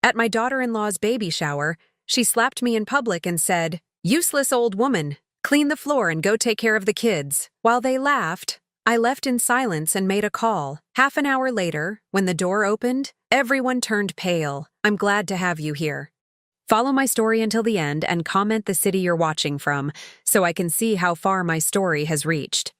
At my daughter-in-law's baby shower, she slapped me in public and said, "Useless old woman, clean the floor and go take care of the kids." While they laughed, I left in silence and made a call. Half an hour later, when the door opened, everyone turned pale. I'm glad to have you here. Follow my story until the end and comment the city you're watching from so I can see how far my story has reached.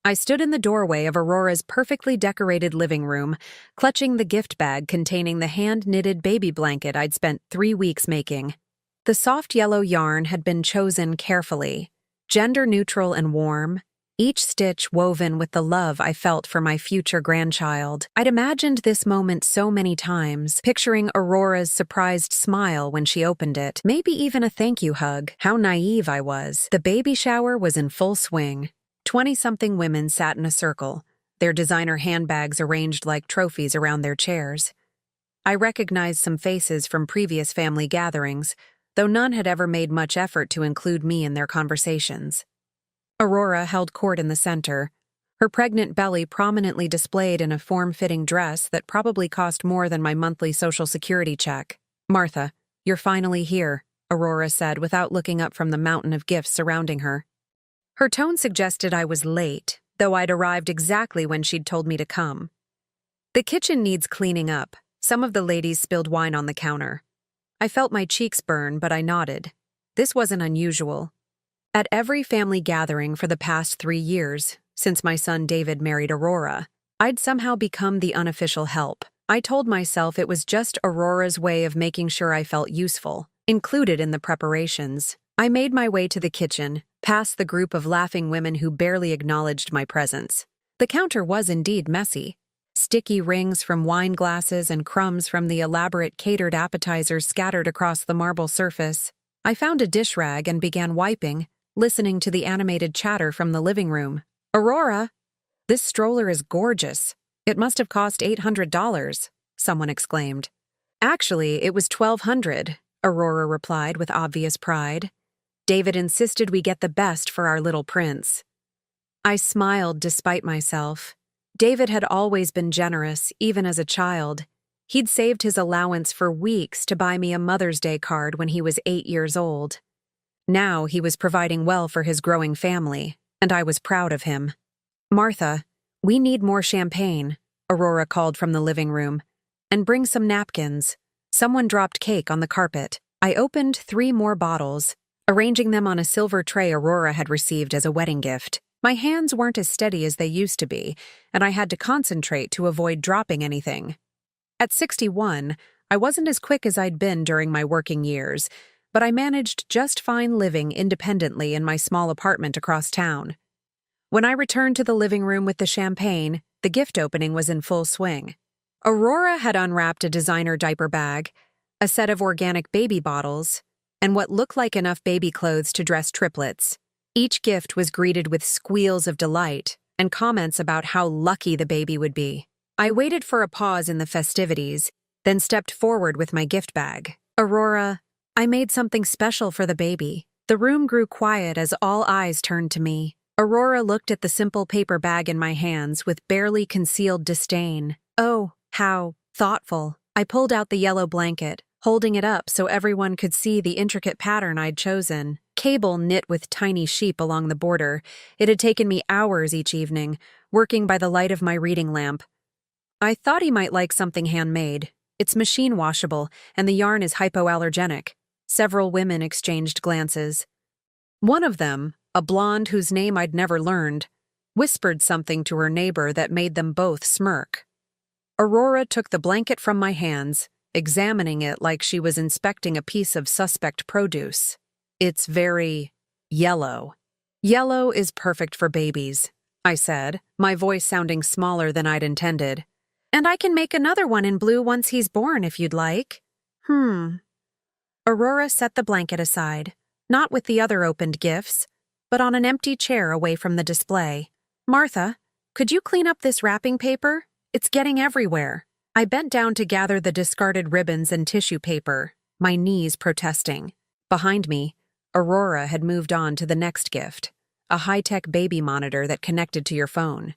I stood in the doorway of Aurora's perfectly decorated living room, clutching the gift bag containing the hand-knitted baby blanket I'd spent 3 weeks making. The soft yellow yarn had been chosen carefully, gender-neutral and warm, each stitch woven with the love I felt for my future grandchild. I'd imagined this moment so many times, picturing Aurora's surprised smile when she opened it, maybe even a thank you hug. How naive I was. The baby shower was in full swing. 20-something women sat in a circle, their designer handbags arranged like trophies around their chairs. I recognized some faces from previous family gatherings, though none had ever made much effort to include me in their conversations. Aurora held court in the center, her pregnant belly prominently displayed in a form-fitting dress that probably cost more than my monthly Social Security check. "Martha, you're finally here," Aurora said without looking up from the mountain of gifts surrounding her. Her tone suggested I was late, though I'd arrived exactly when she'd told me to come. "The kitchen needs cleaning up." Some of the ladies spilled wine on the counter. I felt my cheeks burn, but I nodded. This wasn't unusual. At every family gathering for the past 3 years, since my son David married Aurora, I'd somehow become the unofficial help. I told myself it was just Aurora's way of making sure I felt useful, included in the preparations. I made my way to the kitchen, past the group of laughing women who barely acknowledged my presence. The counter was indeed messy. Sticky rings from wine glasses and crumbs from the elaborate catered appetizers scattered across the marble surface. I found a dish rag and began wiping, listening to the animated chatter from the living room. "Aurora, this stroller is gorgeous. It must have cost $800, someone exclaimed. "Actually, it was $1,200, Aurora replied with obvious pride. "David insisted we get the best for our little prince." I smiled despite myself. David had always been generous, even as a child. He'd saved his allowance for weeks to buy me a Mother's Day card when he was 8 years old. Now he was providing well for his growing family, and I was proud of him. "Martha, we need more champagne," Aurora called from the living room. "And bring some napkins." Someone dropped cake on the carpet. I opened 3 more bottles, arranging them on a silver tray Aurora had received as a wedding gift. My hands weren't as steady as they used to be, and I had to concentrate to avoid dropping anything. At 61, I wasn't as quick as I'd been during my working years, but I managed just fine living independently in my small apartment across town. When I returned to the living room with the champagne, the gift opening was in full swing. Aurora had unwrapped a designer diaper bag, a set of organic baby bottles, and what looked like enough baby clothes to dress triplets. Each gift was greeted with squeals of delight and comments about how lucky the baby would be. I waited for a pause in the festivities, then stepped forward with my gift bag. "Aurora, I made something special for the baby." The room grew quiet as all eyes turned to me. Aurora looked at the simple paper bag in my hands with barely concealed disdain. "Oh, how thoughtful." I pulled out the yellow blanket, holding it up so everyone could see the intricate pattern I'd chosen. Cable knit with tiny sheep along the border. It had taken me hours each evening, working by the light of my reading lamp. "I thought he might like something handmade. It's machine washable, and the yarn is hypoallergenic." Several women exchanged glances. One of them, a blonde whose name I'd never learned, whispered something to her neighbor that made them both smirk. Aurora took the blanket from my hands, examining it like she was inspecting a piece of suspect produce. "It's very yellow." "Yellow is perfect for babies," I said, my voice sounding smaller than I'd intended. "And I can make another one in blue once he's born if you'd like." Aurora set the blanket aside, not with the other opened gifts, but on an empty chair away from the display. "Martha, could you clean up this wrapping paper? It's getting everywhere." I bent down to gather the discarded ribbons and tissue paper, my knees protesting. Behind me, Aurora had moved on to the next gift, a high-tech baby monitor that connected to your phone.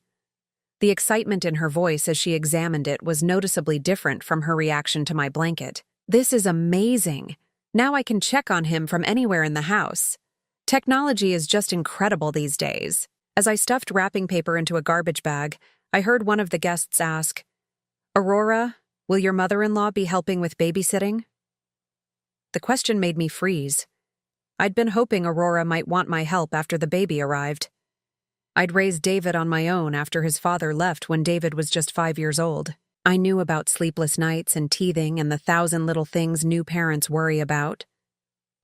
The excitement in her voice as she examined it was noticeably different from her reaction to my blanket. "This is amazing. Now I can check on him from anywhere in the house. Technology is just incredible these days." As I stuffed wrapping paper into a garbage bag, I heard one of the guests ask, "Aurora, will your mother-in-law be helping with babysitting?" The question made me freeze. I'd been hoping Aurora might want my help after the baby arrived. I'd raised David on my own after his father left when David was just 5 years old. I knew about sleepless nights and teething and the 1,000 little things new parents worry about.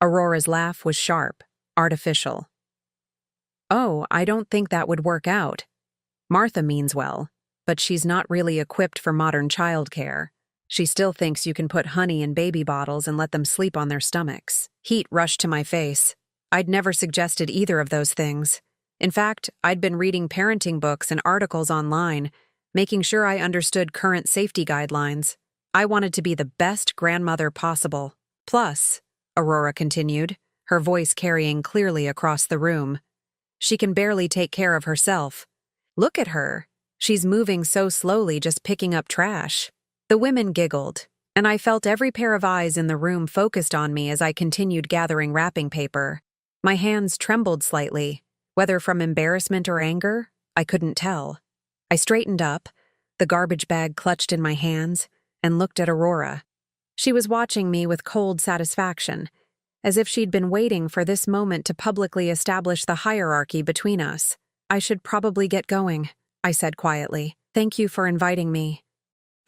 Aurora's laugh was sharp, artificial. "Oh, I don't think that would work out. Martha means well, but she's not really equipped for modern childcare. She still thinks you can put honey in baby bottles and let them sleep on their stomachs." Heat rushed to my face. I'd never suggested either of those things. In fact, I'd been reading parenting books and articles online, making sure I understood current safety guidelines. I wanted to be the best grandmother possible. "Plus," Aurora continued, her voice carrying clearly across the room, "she can barely take care of herself. Look at her. She's moving so slowly just picking up trash." The women giggled, and I felt every pair of eyes in the room focused on me as I continued gathering wrapping paper. My hands trembled slightly, whether from embarrassment or anger, I couldn't tell. I straightened up, the garbage bag clutched in my hands, and looked at Aurora. She was watching me with cold satisfaction, as if she'd been waiting for this moment to publicly establish the hierarchy between us. "I should probably get going," I said quietly. "Thank you for inviting me."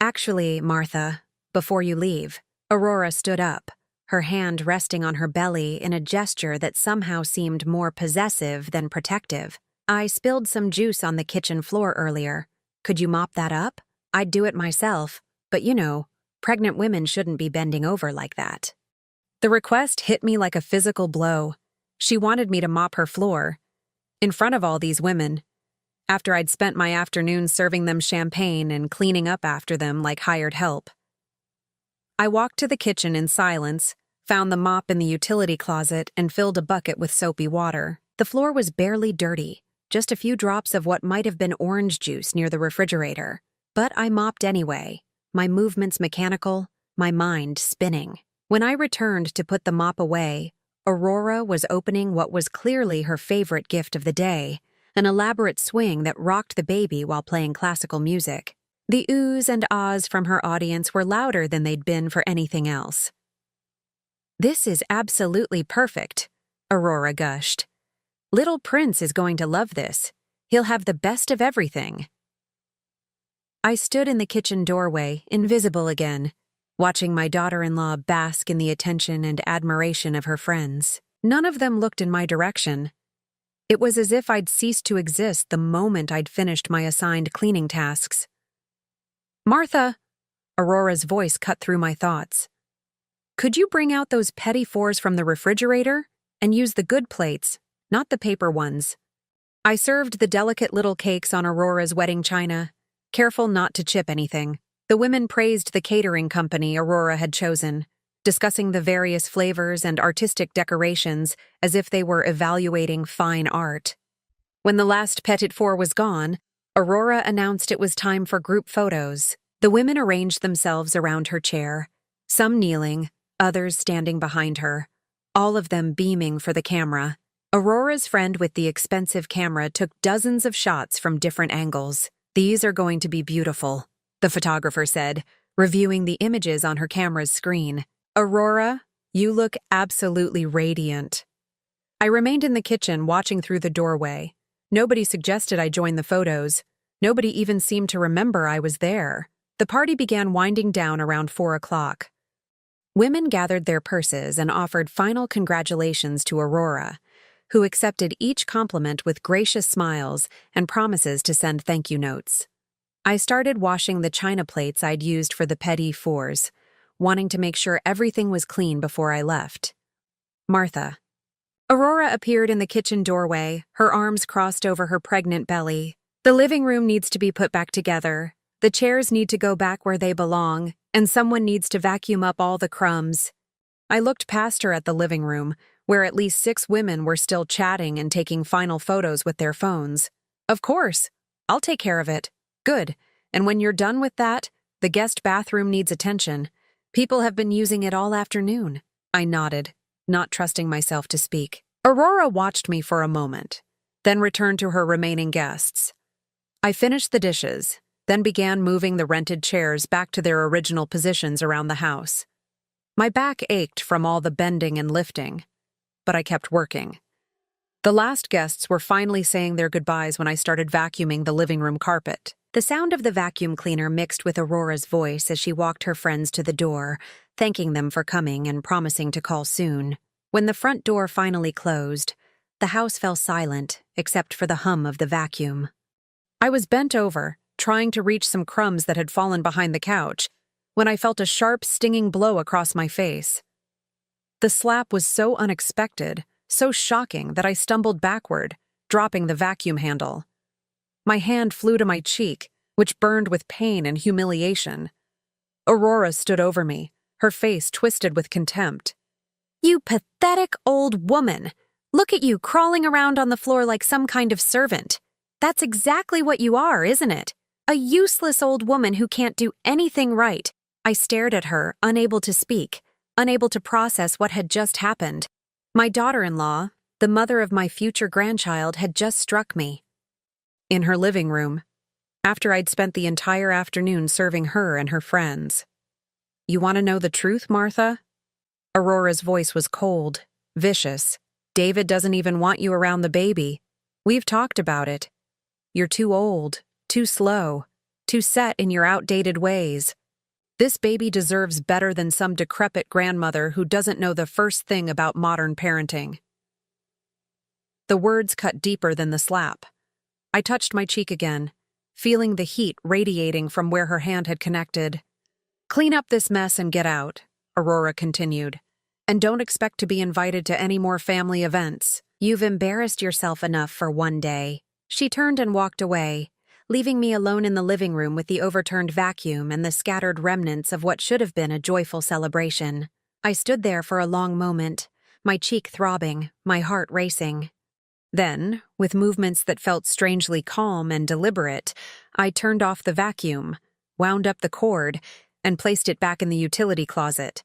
"Actually, Martha, before you leave," Aurora stood up, her hand resting on her belly in a gesture that somehow seemed more possessive than protective. "I spilled some juice on the kitchen floor earlier. Could you mop that up? I'd do it myself, but you know, pregnant women shouldn't be bending over like that." The request hit me like a physical blow. She wanted me to mop her floor, in front of all these women, after I'd spent my afternoons serving them champagne and cleaning up after them like hired help. I walked to the kitchen in silence, found the mop in the utility closet, and filled a bucket with soapy water. The floor was barely dirty, just a few drops of what might have been orange juice near the refrigerator. But I mopped anyway, my movements mechanical, my mind spinning. When I returned to put the mop away, Aurora was opening what was clearly her favorite gift of the day, an elaborate swing that rocked the baby while playing classical music. The oohs and ahs from her audience were louder than they'd been for anything else. "This is absolutely perfect," Aurora gushed. "Little Prince is going to love this. He'll have the best of everything." I stood in the kitchen doorway, invisible again, watching my daughter-in-law bask in the attention and admiration of her friends. None of them looked in my direction. It was as if I'd ceased to exist the moment I'd finished my assigned cleaning tasks. "Martha," Aurora's voice cut through my thoughts. "Could you bring out those petit fours from the refrigerator and use the good plates, not the paper ones?" I served the delicate little cakes on Aurora's wedding china, careful not to chip anything. The women praised the catering company Aurora had chosen, discussing the various flavors and artistic decorations as if they were evaluating fine art. When the last petit four was gone, Aurora announced it was time for group photos. The women arranged themselves around her chair, some kneeling, others standing behind her, all of them beaming for the camera. Aurora's friend with the expensive camera took dozens of shots from different angles. "These are going to be beautiful," the photographer said, reviewing the images on her camera's screen. "Aurora, you look absolutely radiant." I remained in the kitchen watching through the doorway. Nobody suggested I join the photos. Nobody even seemed to remember I was there. The party began winding down around 4 o'clock. Women gathered their purses and offered final congratulations to Aurora, who accepted each compliment with gracious smiles and promises to send thank you notes. I started washing the china plates I'd used for the petit fours, wanting to make sure everything was clean before I left. "Martha." Aurora appeared in the kitchen doorway, her arms crossed over her pregnant belly. "The living room needs to be put back together. The chairs need to go back where they belong, and someone needs to vacuum up all the crumbs." I looked past her at the living room, where at least 6 women were still chatting and taking final photos with their phones. "Of course, I'll take care of it," Good. And when you're done with that, the guest bathroom needs attention. People have been using it all afternoon. I nodded, not trusting myself to speak. Aurora watched me for a moment, then returned to her remaining guests. I finished the dishes, then began moving the rented chairs back to their original positions around the house. My back ached from all the bending and lifting, but I kept working. The last guests were finally saying their goodbyes when I started vacuuming the living room carpet. The sound of the vacuum cleaner mixed with Aurora's voice as she walked her friends to the door, thanking them for coming and promising to call soon. When the front door finally closed, the house fell silent except for the hum of the vacuum. I was bent over, trying to reach some crumbs that had fallen behind the couch, when I felt a sharp, stinging blow across my face. The slap was so unexpected, so shocking that I stumbled backward, dropping the vacuum handle. My hand flew to my cheek, which burned with pain and humiliation. Aurora stood over me, her face twisted with contempt. "You pathetic old woman! Look at you crawling around on the floor like some kind of servant. That's exactly what you are, isn't it? A useless old woman who can't do anything right." I stared at her, unable to speak, unable to process what had just happened. My daughter-in-law, the mother of my future grandchild, had just struck me. In her living room, after I'd spent the entire afternoon serving her and her friends. "You want to know the truth, Martha?" Aurora's voice was cold, vicious. "David doesn't even want you around the baby. We've talked about it. You're too old, too slow, too set in your outdated ways. This baby deserves better than some decrepit grandmother who doesn't know the first thing about modern parenting." The words cut deeper than the slap. I touched my cheek again, feeling the heat radiating from where her hand had connected. "Clean up this mess and get out," Aurora continued. "And don't expect to be invited to any more family events. You've embarrassed yourself enough for one day." She turned and walked away, leaving me alone in the living room with the overturned vacuum and the scattered remnants of what should have been a joyful celebration. I stood there for a long moment, my cheek throbbing, my heart racing. Then, with movements that felt strangely calm and deliberate, I turned off the vacuum, wound up the cord, and placed it back in the utility closet.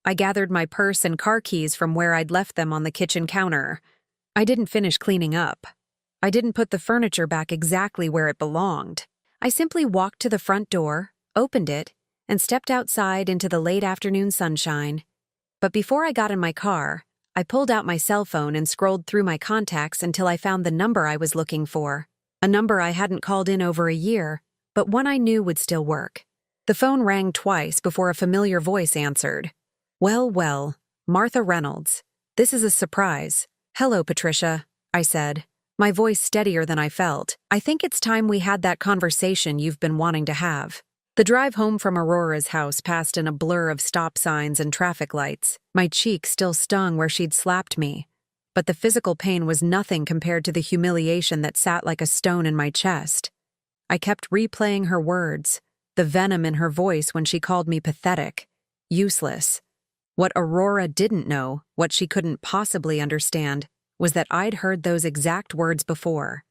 I gathered my purse and car keys from where I'd left them on the kitchen counter. I didn't finish cleaning up. I didn't put the furniture back exactly where it belonged. I simply walked to the front door, opened it, and stepped outside into the late afternoon sunshine. But before I got in my car, I pulled out my cell phone and scrolled through my contacts until I found the number I was looking for. A number I hadn't called in over a year, but one I knew would still work. The phone rang twice before a familiar voice answered. Well, Martha Reynolds. This is a surprise. "Hello, Patricia," I said, my voice steadier than I felt. "I think it's time we had that conversation you've been wanting to have." The drive home from Aurora's house passed in a blur of stop signs and traffic lights. My cheek still stung where she'd slapped me, but the physical pain was nothing compared to the humiliation that sat like a stone in my chest. I kept replaying her words, the venom in her voice when she called me pathetic, useless. What Aurora didn't know, what she couldn't possibly understand, was that I'd heard those exact words before.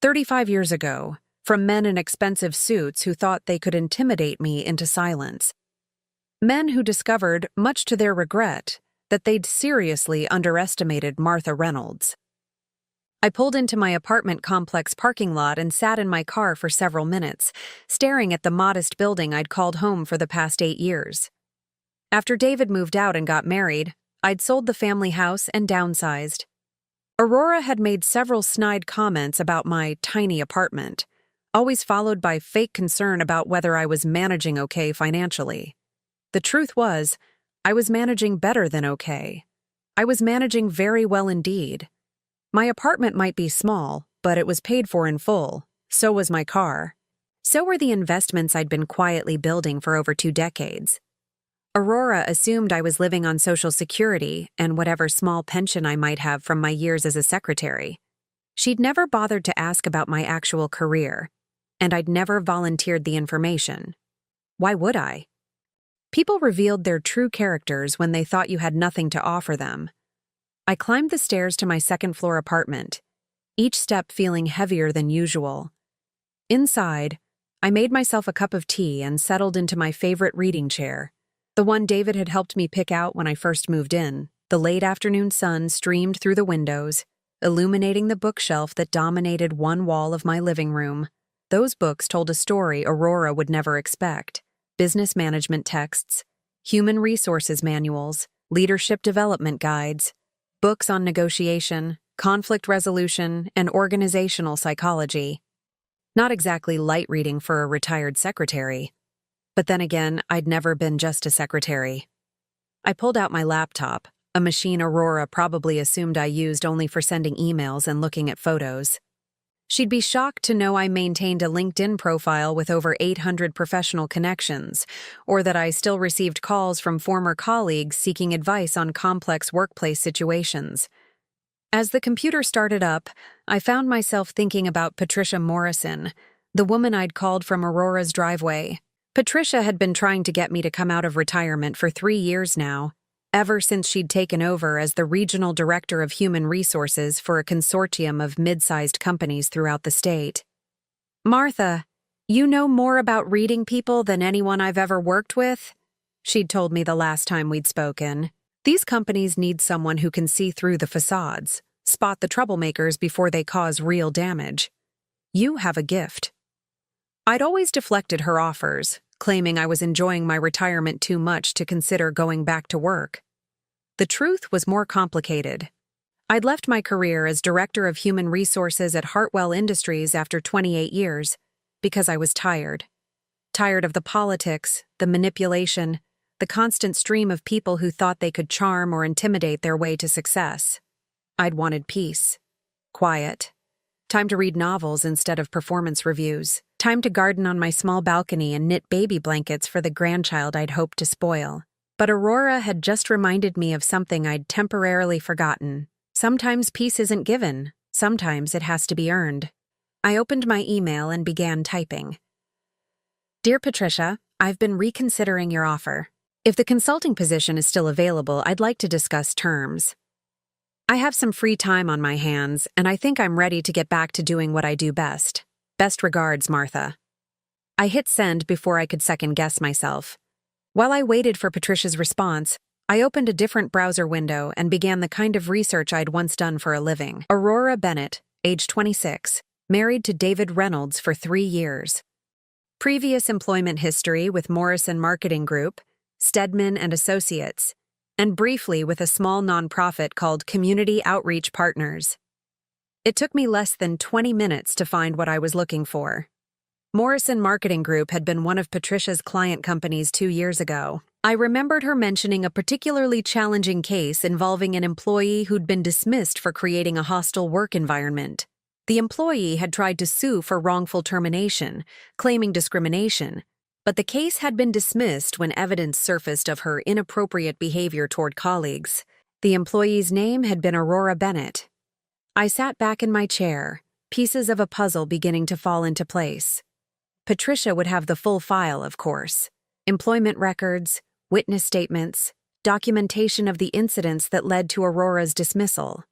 35 years ago, from men in expensive suits who thought they could intimidate me into silence. Men who discovered, much to their regret, that they'd seriously underestimated Martha Reynolds. I pulled into my apartment complex parking lot and sat in my car for several minutes, staring at the modest building I'd called home for the past 8 years. After David moved out and got married, I'd sold the family house and downsized. Aurora had made several snide comments about my tiny apartment, always followed by fake concern about whether I was managing okay financially. The truth was, I was managing better than okay. I was managing very well indeed. My apartment might be small, but it was paid for in full. So was my car. So were the investments I'd been quietly building for over 2 decades. Aurora assumed I was living on Social Security and whatever small pension I might have from my years as a secretary. She'd never bothered to ask about my actual career, and I'd never volunteered the information. Why would I? People revealed their true characters when they thought you had nothing to offer them. I climbed the stairs to my second-floor apartment, each step feeling heavier than usual. Inside, I made myself a cup of tea and settled into my favorite reading chair, the one David had helped me pick out when I first moved in. The late afternoon sun streamed through the windows, illuminating the bookshelf that dominated one wall of my living room. Those books told a story Aurora would never expect: business management texts, human resources manuals, leadership development guides, books on negotiation, conflict resolution, and organizational psychology. Not exactly light reading for a retired secretary. But then again, I'd never been just a secretary. I pulled out my laptop, a machine Aurora probably assumed I used only for sending emails and looking at photos. She'd be shocked to know I maintained a LinkedIn profile with over 800 professional connections, or that I still received calls from former colleagues seeking advice on complex workplace situations. As the computer started up, I found myself thinking about Patricia Morrison, the woman I'd called from Aurora's driveway. Patricia had been trying to get me to come out of retirement for 3 years now, ever since she'd taken over as the regional director of human resources for a consortium of mid-sized companies throughout the state. "Martha, you know more about reading people than anyone I've ever worked with," she'd told me the last time we'd spoken. "These companies need someone who can see through the facades, spot the troublemakers before they cause real damage. You have a gift." I'd always deflected her offers, claiming I was enjoying my retirement too much to consider going back to work. The truth was more complicated. I'd left my career as Director of Human Resources at Hartwell Industries after 28 years because I was tired. Tired of the politics, the manipulation, the constant stream of people who thought they could charm or intimidate their way to success. I'd wanted peace, quiet, time to read novels instead of performance reviews, time to garden on my small balcony and knit baby blankets for the grandchild I'd hoped to spoil. But Aurora had just reminded me of something I'd temporarily forgotten. Sometimes peace isn't given, sometimes it has to be earned. I opened my email and began typing. "Dear Patricia, I've been reconsidering your offer. If the consulting position is still available, I'd like to discuss terms. I have some free time on my hands, and I think I'm ready to get back to doing what I do best. Best regards, Martha." I hit send before I could second-guess myself. While I waited for Patricia's response, I opened a different browser window and began the kind of research I'd once done for a living. Aurora Bennett, age 26, married to David Reynolds for 3 years. Previous employment history with Morrison Marketing Group, Stedman and Associates, and briefly with a small nonprofit called Community Outreach Partners. It took me less than 20 minutes to find what I was looking for. Morrison Marketing Group had been one of Patricia's client companies 2 years ago. I remembered her mentioning a particularly challenging case involving an employee who'd been dismissed for creating a hostile work environment. The employee had tried to sue for wrongful termination, claiming discrimination, but the case had been dismissed when evidence surfaced of her inappropriate behavior toward colleagues. The employee's name had been Aurora Bennett. I sat back in my chair, pieces of a puzzle beginning to fall into place. Patricia would have the full file, of course. Employment records, witness statements, documentation of the incidents that led to Aurora's dismissal.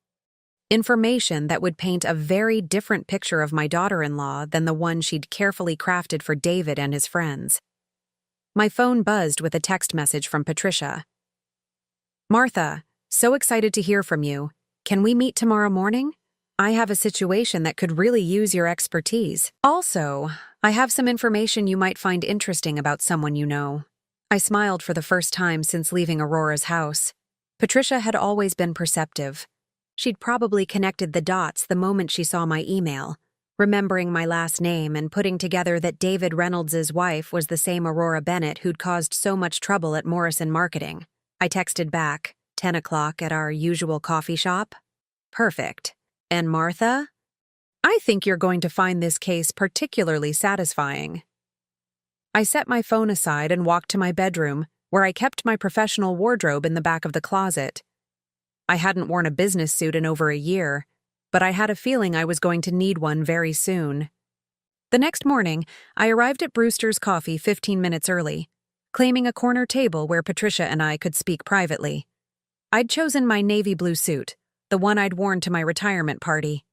Information that would paint a very different picture of my daughter-in-law than the one she'd carefully crafted for David and his friends. My phone buzzed with a text message from Patricia. "Martha, so excited to hear from you. Can we meet tomorrow morning? I have a situation that could really use your expertise. Also, I have some information you might find interesting about someone you know." I smiled for the first time since leaving Aurora's house. Patricia had always been perceptive. She'd probably connected the dots the moment she saw my email, remembering my last name and putting together that David Reynolds' wife was the same Aurora Bennett who'd caused so much trouble at Morrison Marketing. I texted back, 10 o'clock at our usual coffee shop. Perfect. And Martha? I think you're going to find this case particularly satisfying. I set my phone aside and walked to my bedroom, where I kept my professional wardrobe in the back of the closet. I hadn't worn a business suit in over a year, but I had a feeling I was going to need one very soon. The next morning, I arrived at Brewster's Coffee 15 minutes early, claiming a corner table where Patricia and I could speak privately. I'd chosen my navy blue suit, the one I'd worn to my retirement party.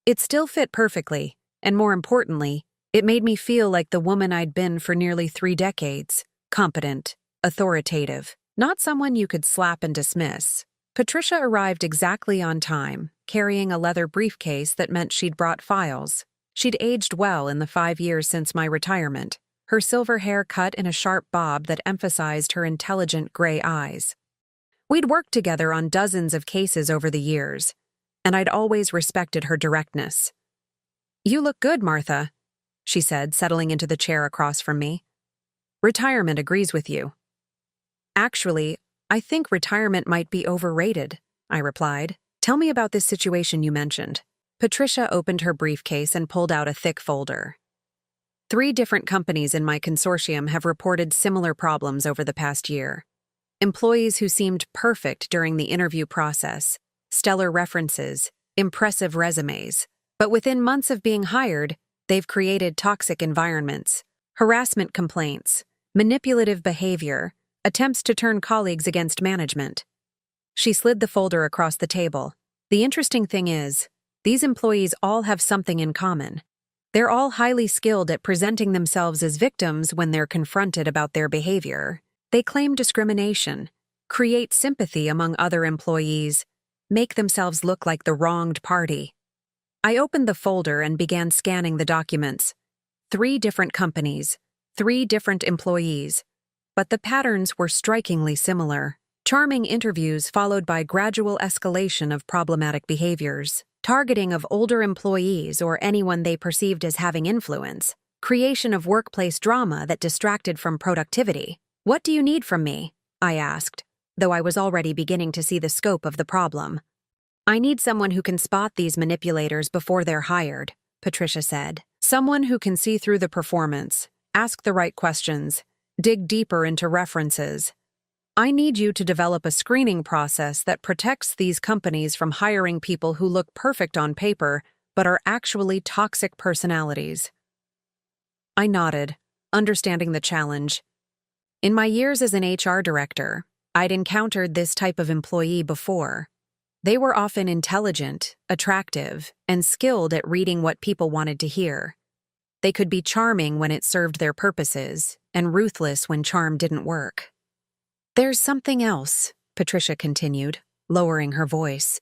It still fit perfectly, and more importantly, It made me feel like the woman I'd been for nearly 3 decades, competent, authoritative, not someone you could slap and dismiss. Patricia arrived exactly on time, carrying a leather briefcase that meant she'd brought files. She'd aged well in the 5 years since my retirement, her silver hair cut in a sharp bob that emphasized her intelligent gray eyes. We'd worked together on dozens of cases over the years, and I'd always respected her directness. "You look good, Martha," she said, settling into the chair across from me. "Retirement agrees with you." "Actually, I think retirement might be overrated," I replied. "Tell me about this situation you mentioned." Patricia opened her briefcase and pulled out a thick folder. 3 different companies in my consortium have reported similar problems over the past year. Employees who seemed perfect during the interview process, stellar references, impressive resumes, but within months of being hired, they've created toxic environments, harassment complaints, manipulative behavior, attempts to turn colleagues against management. She slid the folder across the table. The interesting thing is, these employees all have something in common. They're all highly skilled at presenting themselves as victims when they're confronted about their behavior. They claim discrimination, create sympathy among other employees, make themselves look like the wronged party. I opened the folder and began scanning the documents. 3 different companies, 3 different employees, but the patterns were strikingly similar. Charming interviews followed by gradual escalation of problematic behaviors, targeting of older employees or anyone they perceived as having influence, creation of workplace drama that distracted from productivity. "What do you need from me?" I asked, though I was already beginning to see the scope of the problem. "I need someone who can spot these manipulators before they're hired," Patricia said. "Someone who can see through the performance, ask the right questions, dig deeper into references. I need you to develop a screening process that protects these companies from hiring people who look perfect on paper but are actually toxic personalities." I nodded, understanding the challenge. In my years as an HR director, I'd encountered this type of employee before. They were often intelligent, attractive, and skilled at reading what people wanted to hear. They could be charming when it served their purposes, and ruthless when charm didn't work. "There's something else," Patricia continued, lowering her voice.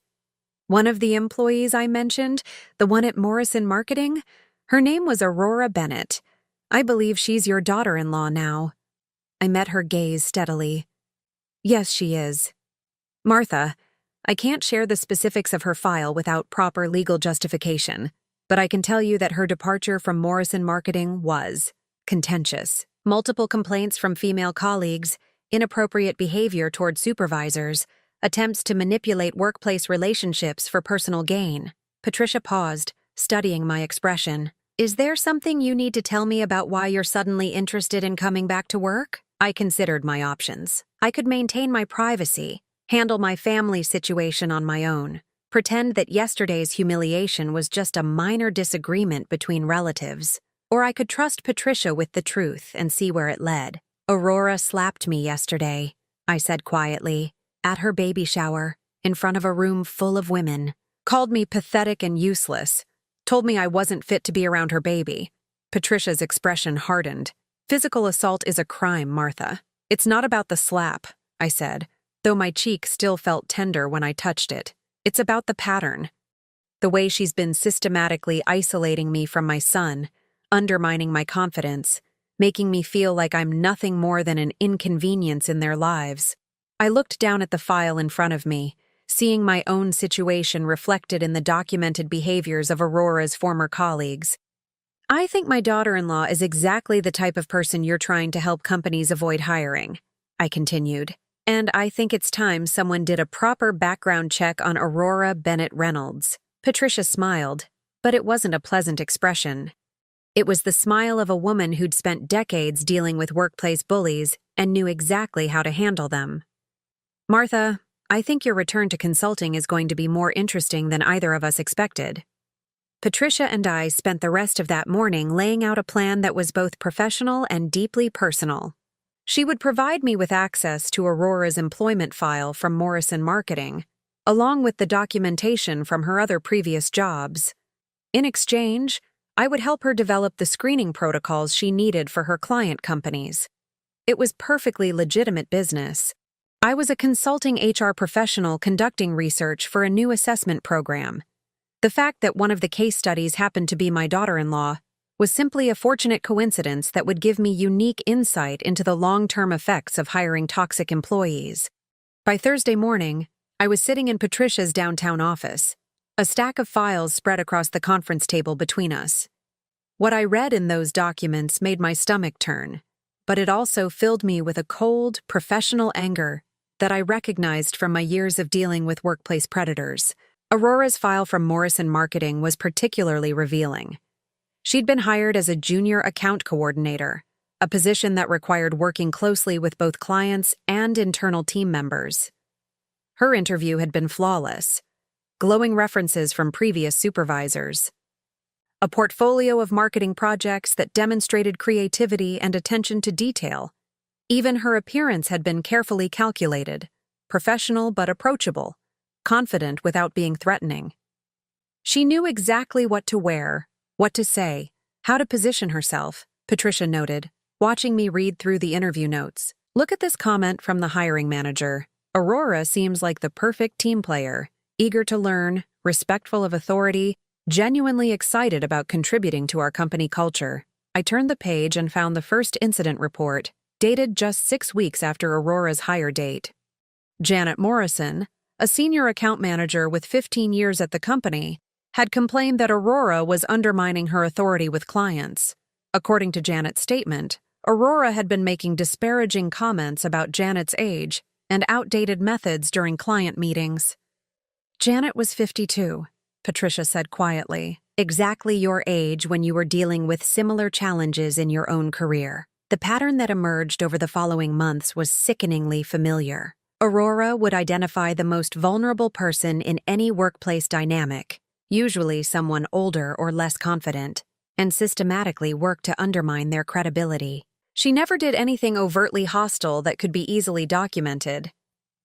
"One of the employees I mentioned, the one at Morrison Marketing, her name was Aurora Bennett. I believe she's your daughter-in-law now." I met her gaze steadily. "Yes, she is. Martha, I can't share the specifics of her file without proper legal justification, but I can tell you that her departure from Morrison Marketing was contentious. Multiple complaints from female colleagues, inappropriate behavior toward supervisors, attempts to manipulate workplace relationships for personal gain." Patricia paused, studying my expression. "Is there something you need to tell me about why you're suddenly interested in coming back to work?" I considered my options. I could maintain my privacy, handle my family situation on my own, pretend that yesterday's humiliation was just a minor disagreement between relatives, or I could trust Patricia with the truth and see where it led. "Aurora slapped me yesterday," I said quietly, "at her baby shower, in front of a room full of women. Called me pathetic and useless, told me I wasn't fit to be around her baby." Patricia's expression hardened. "Physical assault is a crime, Martha. It's not about the slap," I said, though my cheek still felt tender when I touched it. "It's about the pattern. The way she's been systematically isolating me from my son, undermining my confidence, making me feel like I'm nothing more than an inconvenience in their lives." I looked down at the file in front of me, seeing my own situation reflected in the documented behaviors of Aurora's former colleagues. "I think my daughter-in-law is exactly the type of person you're trying to help companies avoid hiring," I continued. "And I think it's time someone did a proper background check on Aurora Bennett Reynolds." Patricia smiled, but it wasn't a pleasant expression. It was the smile of a woman who'd spent decades dealing with workplace bullies and knew exactly how to handle them. "Martha, I think your return to consulting is going to be more interesting than either of us expected." Patricia and I spent the rest of that morning laying out a plan that was both professional and deeply personal. She would provide me with access to Aurora's employment file from Morrison Marketing, along with the documentation from her other previous jobs. In exchange, I would help her develop the screening protocols she needed for her client companies. It was perfectly legitimate business. I was a consulting HR professional conducting research for a new assessment program. The fact that one of the case studies happened to be my daughter-in-law was simply a fortunate coincidence that would give me unique insight into the long-term effects of hiring toxic employees. By Thursday morning, I was sitting in Patricia's downtown office, a stack of files spread across the conference table between us. What I read in those documents made my stomach turn, but it also filled me with a cold, professional anger that I recognized from my years of dealing with workplace predators. Aurora's file from Morrison Marketing was particularly revealing. She'd been hired as a junior account coordinator, a position that required working closely with both clients and internal team members. Her interview had been flawless, glowing references from previous supervisors, a portfolio of marketing projects that demonstrated creativity and attention to detail. Even her appearance had been carefully calculated, professional but approachable, confident without being threatening. She knew exactly what to wear, what to say, how to position herself, Patricia noted, watching me read through the interview notes. Look at this comment from the hiring manager. Aurora seems like the perfect team player, eager to learn, respectful of authority, genuinely excited about contributing to our company culture. I turned the page and found the first incident report, dated just 6 weeks after Aurora's hire date. Janet Morrison, a senior account manager with 15 years at the company, had complained that Aurora was undermining her authority with clients. According to Janet's statement, Aurora had been making disparaging comments about Janet's age and outdated methods during client meetings. Janet was 52, Patricia said quietly, exactly your age when you were dealing with similar challenges in your own career. The pattern that emerged over the following months was sickeningly familiar. Aurora would identify the most vulnerable person in any workplace dynamic, usually someone older or less confident, and systematically work to undermine their credibility. She never did anything overtly hostile that could be easily documented.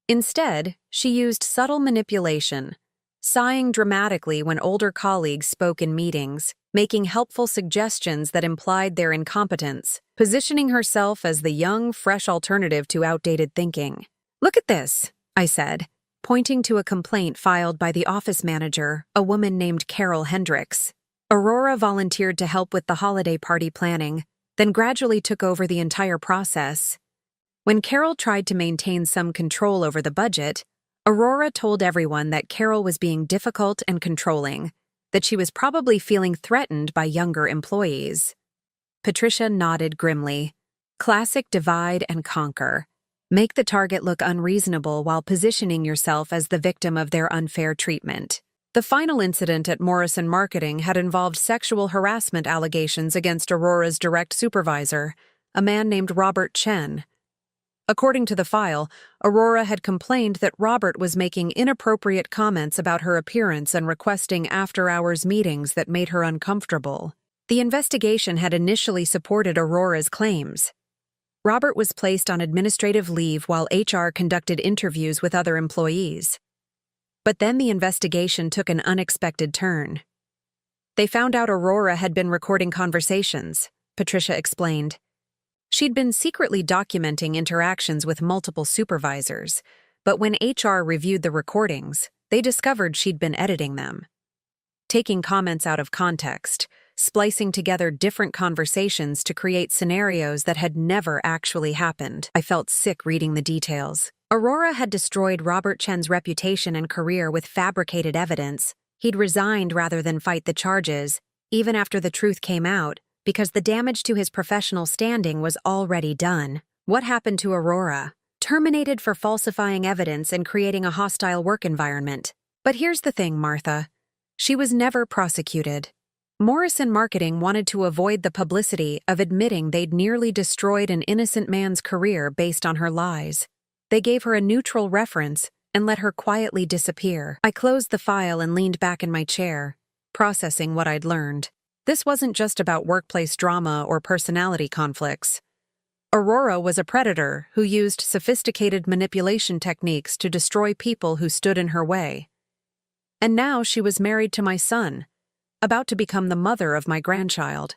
Instead, she used subtle manipulation, sighing dramatically when older colleagues spoke in meetings, making helpful suggestions that implied their incompetence, positioning herself as the young, fresh alternative to outdated thinking. Look at this, I said, pointing to a complaint filed by the office manager, a woman named Carol Hendricks. Aurora volunteered to help with the holiday party planning, then gradually took over the entire process. When Carol tried to maintain some control over the budget, Aurora told everyone that Carol was being difficult and controlling, that she was probably feeling threatened by younger employees. Patricia nodded grimly. Classic divide and conquer. Make the target look unreasonable while positioning yourself as the victim of their unfair treatment. The final incident at Morrison Marketing had involved sexual harassment allegations against Aurora's direct supervisor, a man named Robert Chen. According to the file, Aurora had complained that Robert was making inappropriate comments about her appearance and requesting after-hours meetings that made her uncomfortable. The investigation had initially supported Aurora's claims. Robert was placed on administrative leave while HR conducted interviews with other employees. But then the investigation took an unexpected turn. They found out Aurora had been recording conversations, Patricia explained. She'd been secretly documenting interactions with multiple supervisors, but when HR reviewed the recordings, they discovered she'd been editing them. Taking comments out of context, splicing together different conversations to create scenarios that had never actually happened. I felt sick reading the details. Aurora had destroyed Robert Chen's reputation and career with fabricated evidence. He'd resigned rather than fight the charges, even after the truth came out, because the damage to his professional standing was already done. What happened to Aurora? Terminated for falsifying evidence and creating a hostile work environment. But here's the thing, Martha. She was never prosecuted. Morrison Marketing wanted to avoid the publicity of admitting they'd nearly destroyed an innocent man's career based on her lies. They gave her a neutral reference and let her quietly disappear. I closed the file and leaned back in my chair, processing what I'd learned. This wasn't just about workplace drama or personality conflicts. Aurora was a predator who used sophisticated manipulation techniques to destroy people who stood in her way. And now she was married to my son, about to become the mother of my grandchild.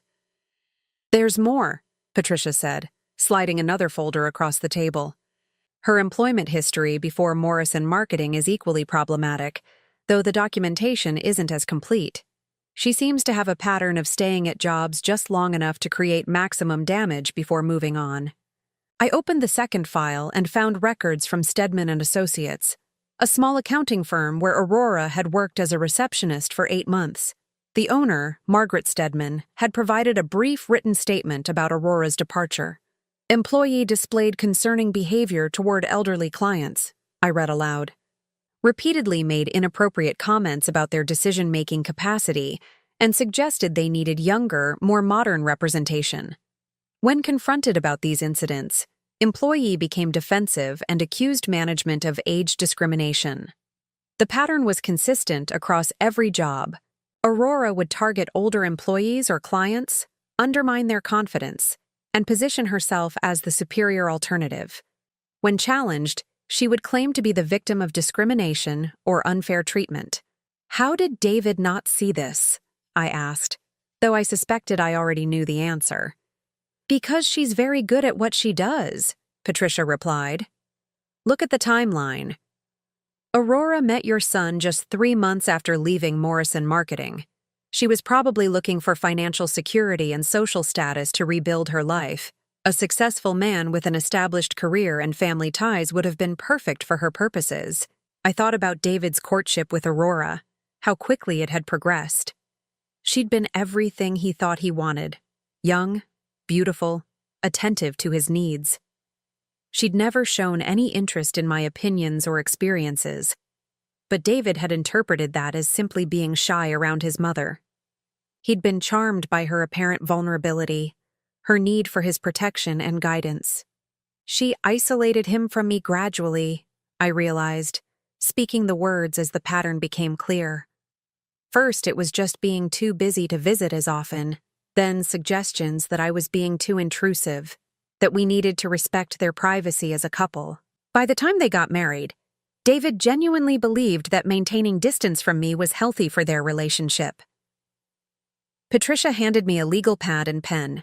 There's more, Patricia said, sliding another folder across the table. Her employment history before Morrison Marketing is equally problematic, though the documentation isn't as complete. She seems to have a pattern of staying at jobs just long enough to create maximum damage before moving on. I opened the second file and found records from Stedman and Associates, a small accounting firm where Aurora had worked as a receptionist for 8 months. The owner, Margaret Stedman, had provided a brief written statement about Aurora's departure. Employee displayed concerning behavior toward elderly clients, I read aloud. Repeatedly made inappropriate comments about their decision-making capacity and suggested they needed younger, more modern representation. When confronted about these incidents, employee became defensive and accused management of age discrimination. The pattern was consistent across every job. Aurora would target older employees or clients, undermine their confidence, and position herself as the superior alternative. When challenged, she would claim to be the victim of discrimination or unfair treatment. How did David not see this? I asked, though I suspected I already knew the answer. Because she's very good at what she does, Patricia replied. Look at the timeline. Aurora met your son just 3 months after leaving Morrison Marketing. She was probably looking for financial security and social status to rebuild her life. A successful man with an established career and family ties would have been perfect for her purposes. I thought about David's courtship with Aurora, how quickly it had progressed. She'd been everything he thought he wanted. Young, beautiful, attentive to his needs. She'd never shown any interest in my opinions or experiences, but David had interpreted that as simply being shy around his mother. He'd been charmed by her apparent vulnerability, her need for his protection and guidance. She isolated him from me gradually, I realized, speaking the words as the pattern became clear. First, it was just being too busy to visit as often, then suggestions that I was being too intrusive, that we needed to respect their privacy as a couple. By the time they got married, David genuinely believed that maintaining distance from me was healthy for their relationship. Patricia handed me a legal pad and pen.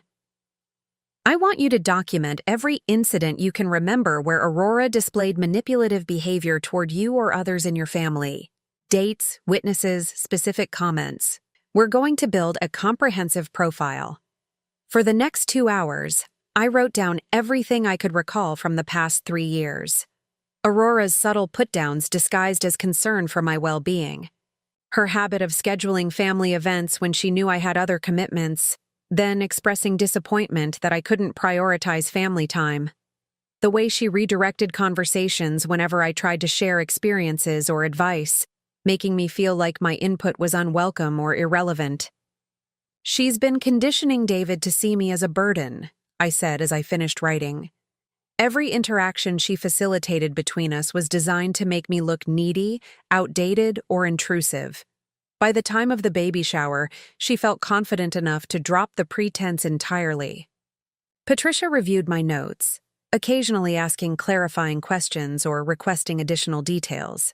I want you to document every incident you can remember where Aurora displayed manipulative behavior toward you or others in your family. Dates, witnesses, specific comments. We're going to build a comprehensive profile. For the next 2 hours, I wrote down everything I could recall from the past 3 years. Aurora's subtle put-downs disguised as concern for my well-being. Her habit of scheduling family events when she knew I had other commitments, then expressing disappointment that I couldn't prioritize family time. The way she redirected conversations whenever I tried to share experiences or advice, making me feel like my input was unwelcome or irrelevant. She's been conditioning David to see me as a burden, I said as I finished writing. Every interaction she facilitated between us was designed to make me look needy, outdated, or intrusive. By the time of the baby shower, she felt confident enough to drop the pretense entirely. Patricia reviewed my notes, occasionally asking clarifying questions or requesting additional details.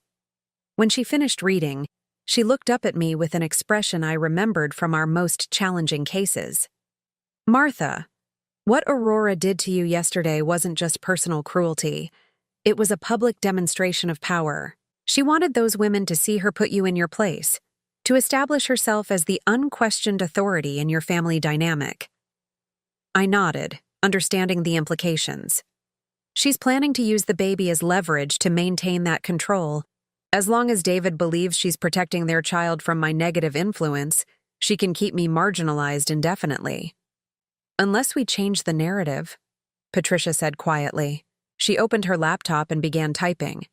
When she finished reading, she looked up at me with an expression I remembered from our most challenging cases. Martha, what Aurora did to you yesterday wasn't just personal cruelty. It was a public demonstration of power. She wanted those women to see her put you in your place, to establish herself as the unquestioned authority in your family dynamic. I nodded, understanding the implications. She's planning to use the baby as leverage to maintain that control. As long as David believes she's protecting their child from my negative influence, she can keep me marginalized indefinitely. Unless we change the narrative, Patricia said quietly. She opened her laptop and began typing.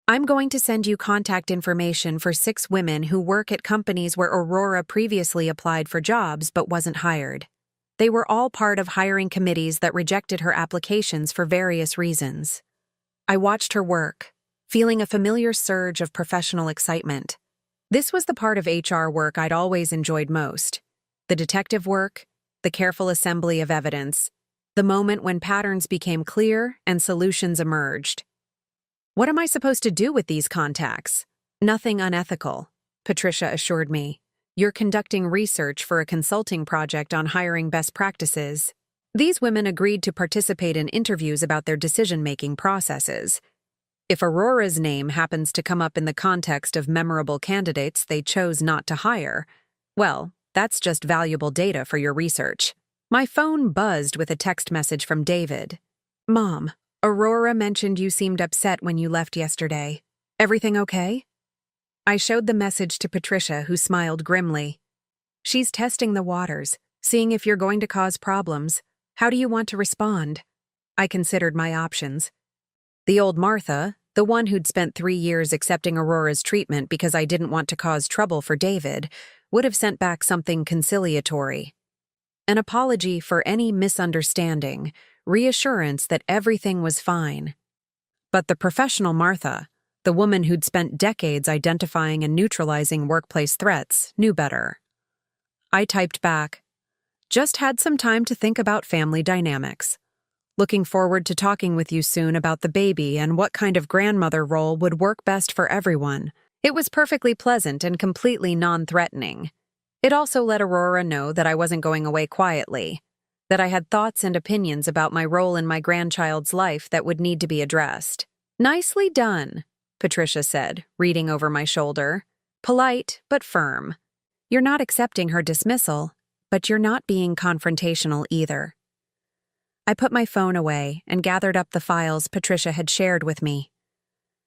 I'm going to send you contact information for 6 women who work at companies where Aurora previously applied for jobs but wasn't hired. They were all part of hiring committees that rejected her applications for various reasons. I watched her work, feeling a familiar surge of professional excitement. This was the part of HR work I'd always enjoyed most. The detective work, the careful assembly of evidence, the moment when patterns became clear and solutions emerged. What am I supposed to do with these contacts? Nothing unethical, Patricia assured me. You're conducting research for a consulting project on hiring best practices. These women agreed to participate in interviews about their decision-making processes. If Aurora's name happens to come up in the context of memorable candidates they chose not to hire, well, that's just valuable data for your research. My phone buzzed with a text message from David. Mom, Aurora mentioned you seemed upset when you left yesterday. Everything okay? I showed the message to Patricia, who smiled grimly. She's testing the waters, seeing if you're going to cause problems. How do you want to respond? I considered my options. The old Martha, the one who'd spent 3 years accepting Aurora's treatment because I didn't want to cause trouble for David, would have sent back something conciliatory. An apology for any misunderstanding, reassurance that everything was fine. But the professional Martha, the woman who'd spent decades identifying and neutralizing workplace threats, knew better. I typed back, "Just had some time to think about family dynamics. Looking forward to talking with you soon about the baby and what kind of grandmother role would work best for everyone." It was perfectly pleasant and completely non-threatening. It also let Aurora know that I wasn't going away quietly, that I had thoughts and opinions about my role in my grandchild's life that would need to be addressed. "Nicely done," Patricia said, reading over my shoulder. Polite, but firm. You're not accepting her dismissal, but you're not being confrontational either. I put my phone away and gathered up the files Patricia had shared with me.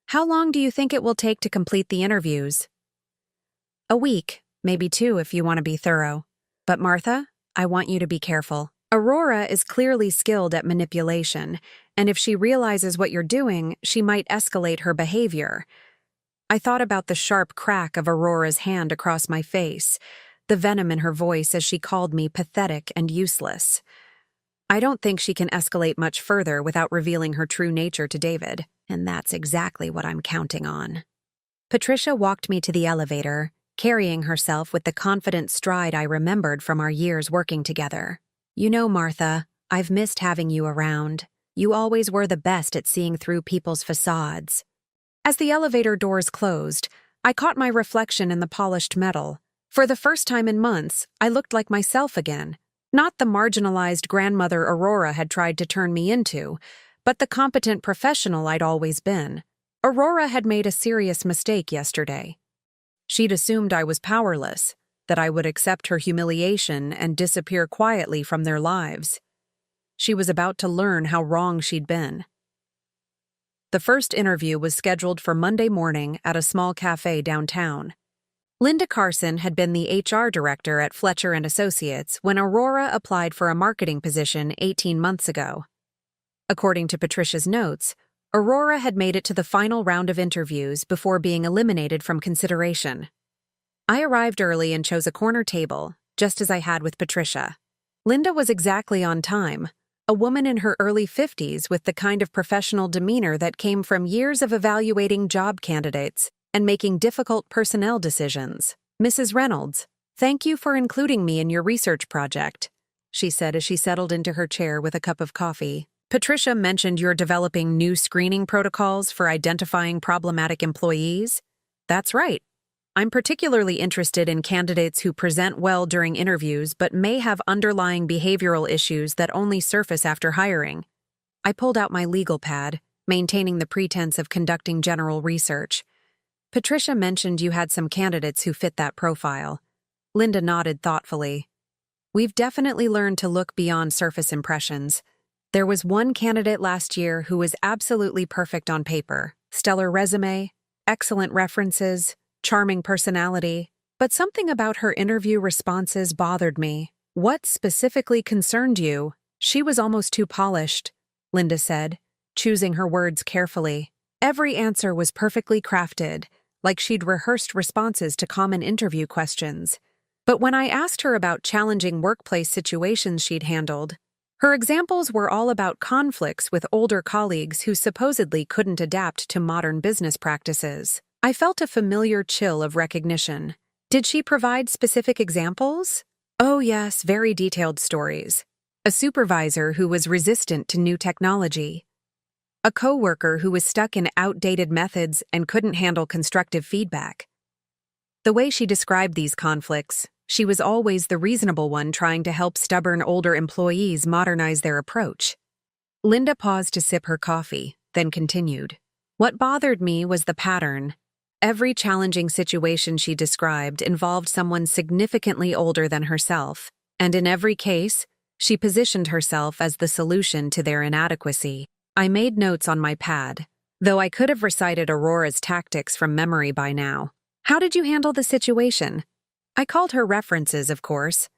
How long do you think it will take to complete the interviews? A week, maybe 2 if you want to be thorough. But Martha, I want you to be careful. Aurora is clearly skilled at manipulation, and if she realizes what you're doing, she might escalate her behavior. I thought about the sharp crack of Aurora's hand across my face, the venom in her voice as she called me pathetic and useless. I don't think she can escalate much further without revealing her true nature to David, and that's exactly what I'm counting on. Patricia walked me to the elevator, carrying herself with the confident stride I remembered from our years working together. You know, Martha, I've missed having you around. You always were the best at seeing through people's facades. As the elevator doors closed, I caught my reflection in the polished metal. For the first time in months, I looked like myself again. Not the marginalized grandmother Aurora had tried to turn me into, but the competent professional I'd always been. Aurora had made a serious mistake yesterday. She'd assumed I was powerless, that I would accept her humiliation and disappear quietly from their lives. She was about to learn how wrong she'd been. The first interview was scheduled for Monday morning at a small cafe downtown. Linda Carson had been the HR director at Fletcher & Associates when Aurora applied for a marketing position 18 months ago. According to Patricia's notes, Aurora had made it to the final round of interviews before being eliminated from consideration. I arrived early and chose a corner table, just as I had with Patricia. Linda was exactly on time, a woman in her early 50s with the kind of professional demeanor that came from years of evaluating job candidates and making difficult personnel decisions. "Mrs. Reynolds, thank you for including me in your research project," she said as she settled into her chair with a cup of coffee. "Patricia mentioned you're developing new screening protocols for identifying problematic employees." "That's right. I'm particularly interested in candidates who present well during interviews but may have underlying behavioral issues that only surface after hiring." I pulled out my legal pad, maintaining the pretense of conducting general research. "Patricia mentioned you had some candidates who fit that profile." Linda nodded thoughtfully. "We've definitely learned to look beyond surface impressions. There was one candidate last year who was absolutely perfect on paper. Stellar resume, excellent references, charming personality. But something about her interview responses bothered me. What specifically concerned you? She was almost too polished," Linda said, choosing her words carefully. Every answer was perfectly crafted, like she'd rehearsed responses to common interview questions. But when I asked her about challenging workplace situations she'd handled, her examples were all about conflicts with older colleagues who supposedly couldn't adapt to modern business practices. I felt a familiar chill of recognition. Did she provide specific examples? Oh yes, very detailed stories. A supervisor who was resistant to new technology. A coworker who was stuck in outdated methods and couldn't handle constructive feedback. The way she described these conflicts, she was always the reasonable one trying to help stubborn older employees modernize their approach. Linda paused to sip her coffee, then continued. What bothered me was the pattern. Every challenging situation she described involved someone significantly older than herself, and in every case, she positioned herself as the solution to their inadequacy. I made notes on my pad, though I could have recited Aurora's tactics from memory by now. How did you handle the situation? I called her references, of course,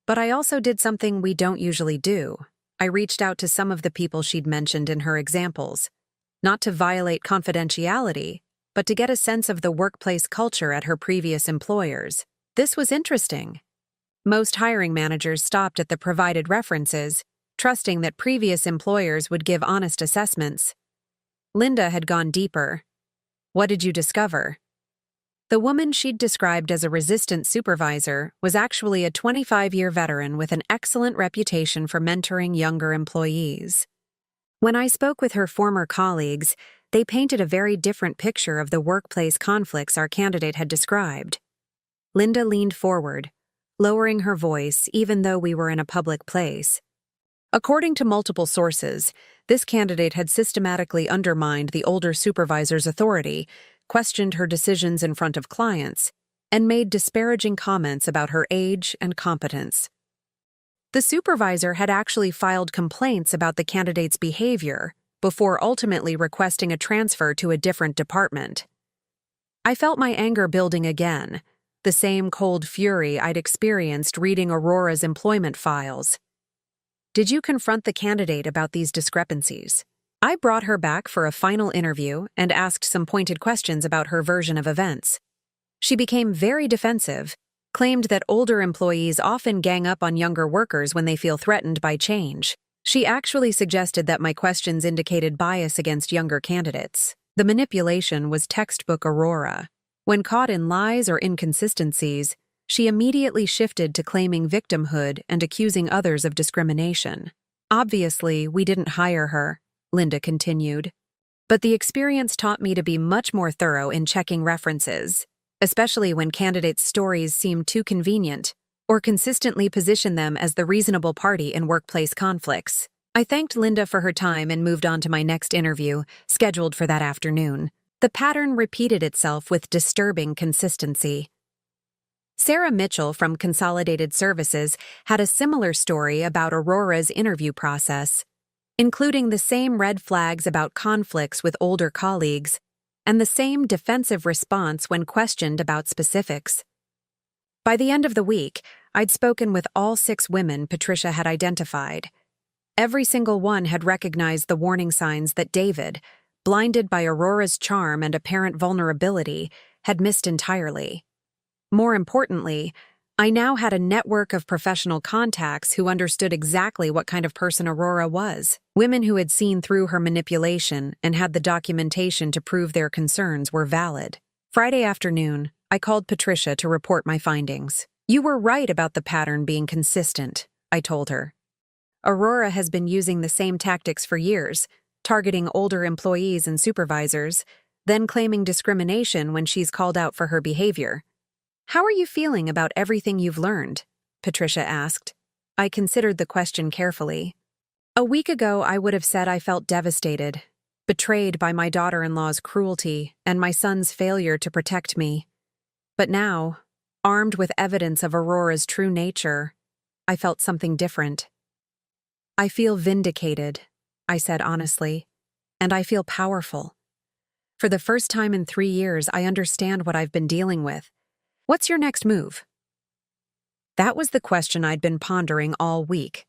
but I also did something we don't usually do. I reached out to some of the people she'd mentioned in her examples, not to violate confidentiality, but to get a sense of the workplace culture at her previous employers. This was interesting. Most hiring managers stopped at the provided references, trusting that previous employers would give honest assessments. Linda had gone deeper. What did you discover? The woman she'd described as a resistant supervisor was actually a 25-year veteran with an excellent reputation for mentoring younger employees. When I spoke with her former colleagues, they painted a very different picture of the workplace conflicts our candidate had described. Linda leaned forward, lowering her voice even though we were in a public place. According to multiple sources, this candidate had systematically undermined the older supervisor's authority, questioned her decisions in front of clients, and made disparaging comments about her age and competence. The supervisor had actually filed complaints about the candidate's behavior before ultimately requesting a transfer to a different department. I felt my anger building again, the same cold fury I'd experienced reading Aurora's employment files. Did you confront the candidate about these discrepancies? I brought her back for a final interview and asked some pointed questions about her version of events. She became very defensive, claimed that older employees often gang up on younger workers when they feel threatened by change. She actually suggested that my questions indicated bias against younger candidates. The manipulation was textbook Aurora. When caught in lies or inconsistencies, she immediately shifted to claiming victimhood and accusing others of discrimination. Obviously, we didn't hire her, Linda continued. But the experience taught me to be much more thorough in checking references, especially when candidates' stories seem too convenient or consistently position them as the reasonable party in workplace conflicts. I thanked Linda for her time and moved on to my next interview, scheduled for that afternoon. The pattern repeated itself with disturbing consistency. Sarah Mitchell from Consolidated Services had a similar story about Aurora's interview process, including the same red flags about conflicts with older colleagues and the same defensive response when questioned about specifics. By the end of the week, I'd spoken with all 6 women Patricia had identified. Every single one had recognized the warning signs that David, blinded by Aurora's charm and apparent vulnerability, had missed entirely. More importantly, I now had a network of professional contacts who understood exactly what kind of person Aurora was. Women who had seen through her manipulation and had the documentation to prove their concerns were valid. Friday afternoon, I called Patricia to report my findings. You were right about the pattern being consistent, I told her. Aurora has been using the same tactics for years, targeting older employees and supervisors, then claiming discrimination when she's called out for her behavior. How are you feeling about everything you've learned? Patricia asked. I considered the question carefully. A week ago, I would have said I felt devastated, betrayed by my daughter-in-law's cruelty and my son's failure to protect me. But now, armed with evidence of Aurora's true nature, I felt something different. I feel vindicated, I said honestly, and I feel powerful. For the first time in 3 years, I understand what I've been dealing with. What's your next move? That was the question I'd been pondering all week.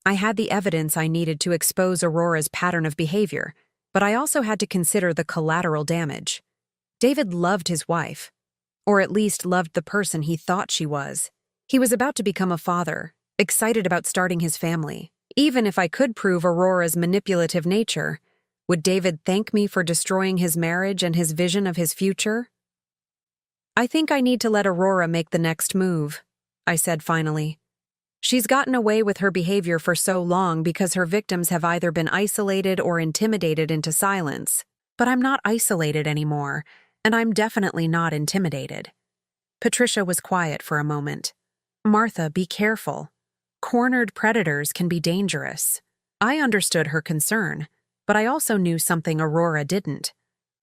I had the evidence I needed to expose Aurora's pattern of behavior, but I also had to consider the collateral damage. David loved his wife, or at least loved the person he thought she was. He was about to become a father, excited about starting his family. Even if I could prove Aurora's manipulative nature, would David thank me for destroying his marriage and his vision of his future? I think I need to let Aurora make the next move, I said finally. She's gotten away with her behavior for so long because her victims have either been isolated or intimidated into silence. But I'm not isolated anymore, and I'm definitely not intimidated. Patricia was quiet for a moment. Martha, be careful. Cornered predators can be dangerous. I understood her concern, but I also knew something Aurora didn't.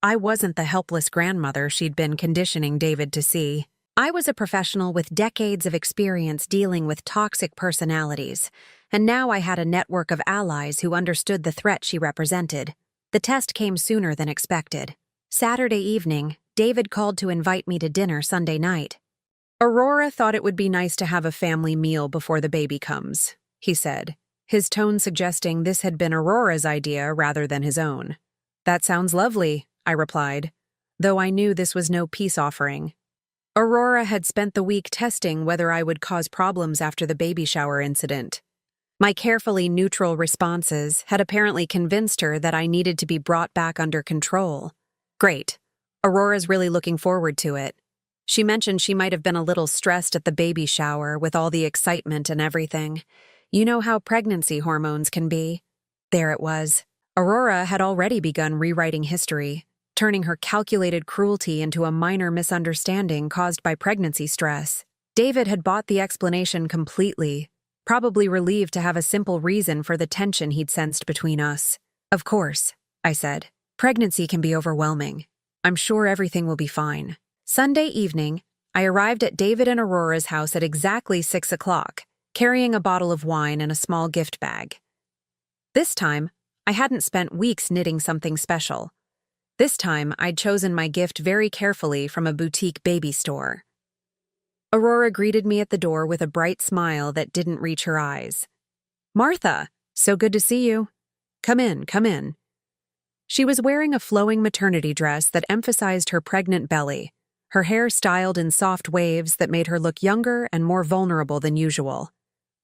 I wasn't the helpless grandmother she'd been conditioning David to see. I was a professional with decades of experience dealing with toxic personalities, and now I had a network of allies who understood the threat she represented. The test came sooner than expected. Saturday evening, David called to invite me to dinner Sunday night. Aurora thought it would be nice to have a family meal before the baby comes, he said, his tone suggesting this had been Aurora's idea rather than his own. That sounds lovely, I replied, though I knew this was no peace offering. Aurora had spent the week testing whether I would cause problems after the baby shower incident. My carefully neutral responses had apparently convinced her that I needed to be brought back under control. Great. Aurora's really looking forward to it. She mentioned she might have been a little stressed at the baby shower with all the excitement and everything. You know how pregnancy hormones can be. There it was. Aurora had already begun rewriting history, turning her calculated cruelty into a minor misunderstanding caused by pregnancy stress. David had bought the explanation completely, probably relieved to have a simple reason for the tension he'd sensed between us. Of course, I said. Pregnancy can be overwhelming. I'm sure everything will be fine. Sunday evening, I arrived at David and Aurora's house at exactly 6 o'clock, carrying a bottle of wine and a small gift bag. This time, I hadn't spent weeks knitting something special. This time, I'd chosen my gift very carefully from a boutique baby store. Aurora greeted me at the door with a bright smile that didn't reach her eyes. Martha, so good to see you. Come in, come in. She was wearing a flowing maternity dress that emphasized her pregnant belly, her hair styled in soft waves that made her look younger and more vulnerable than usual.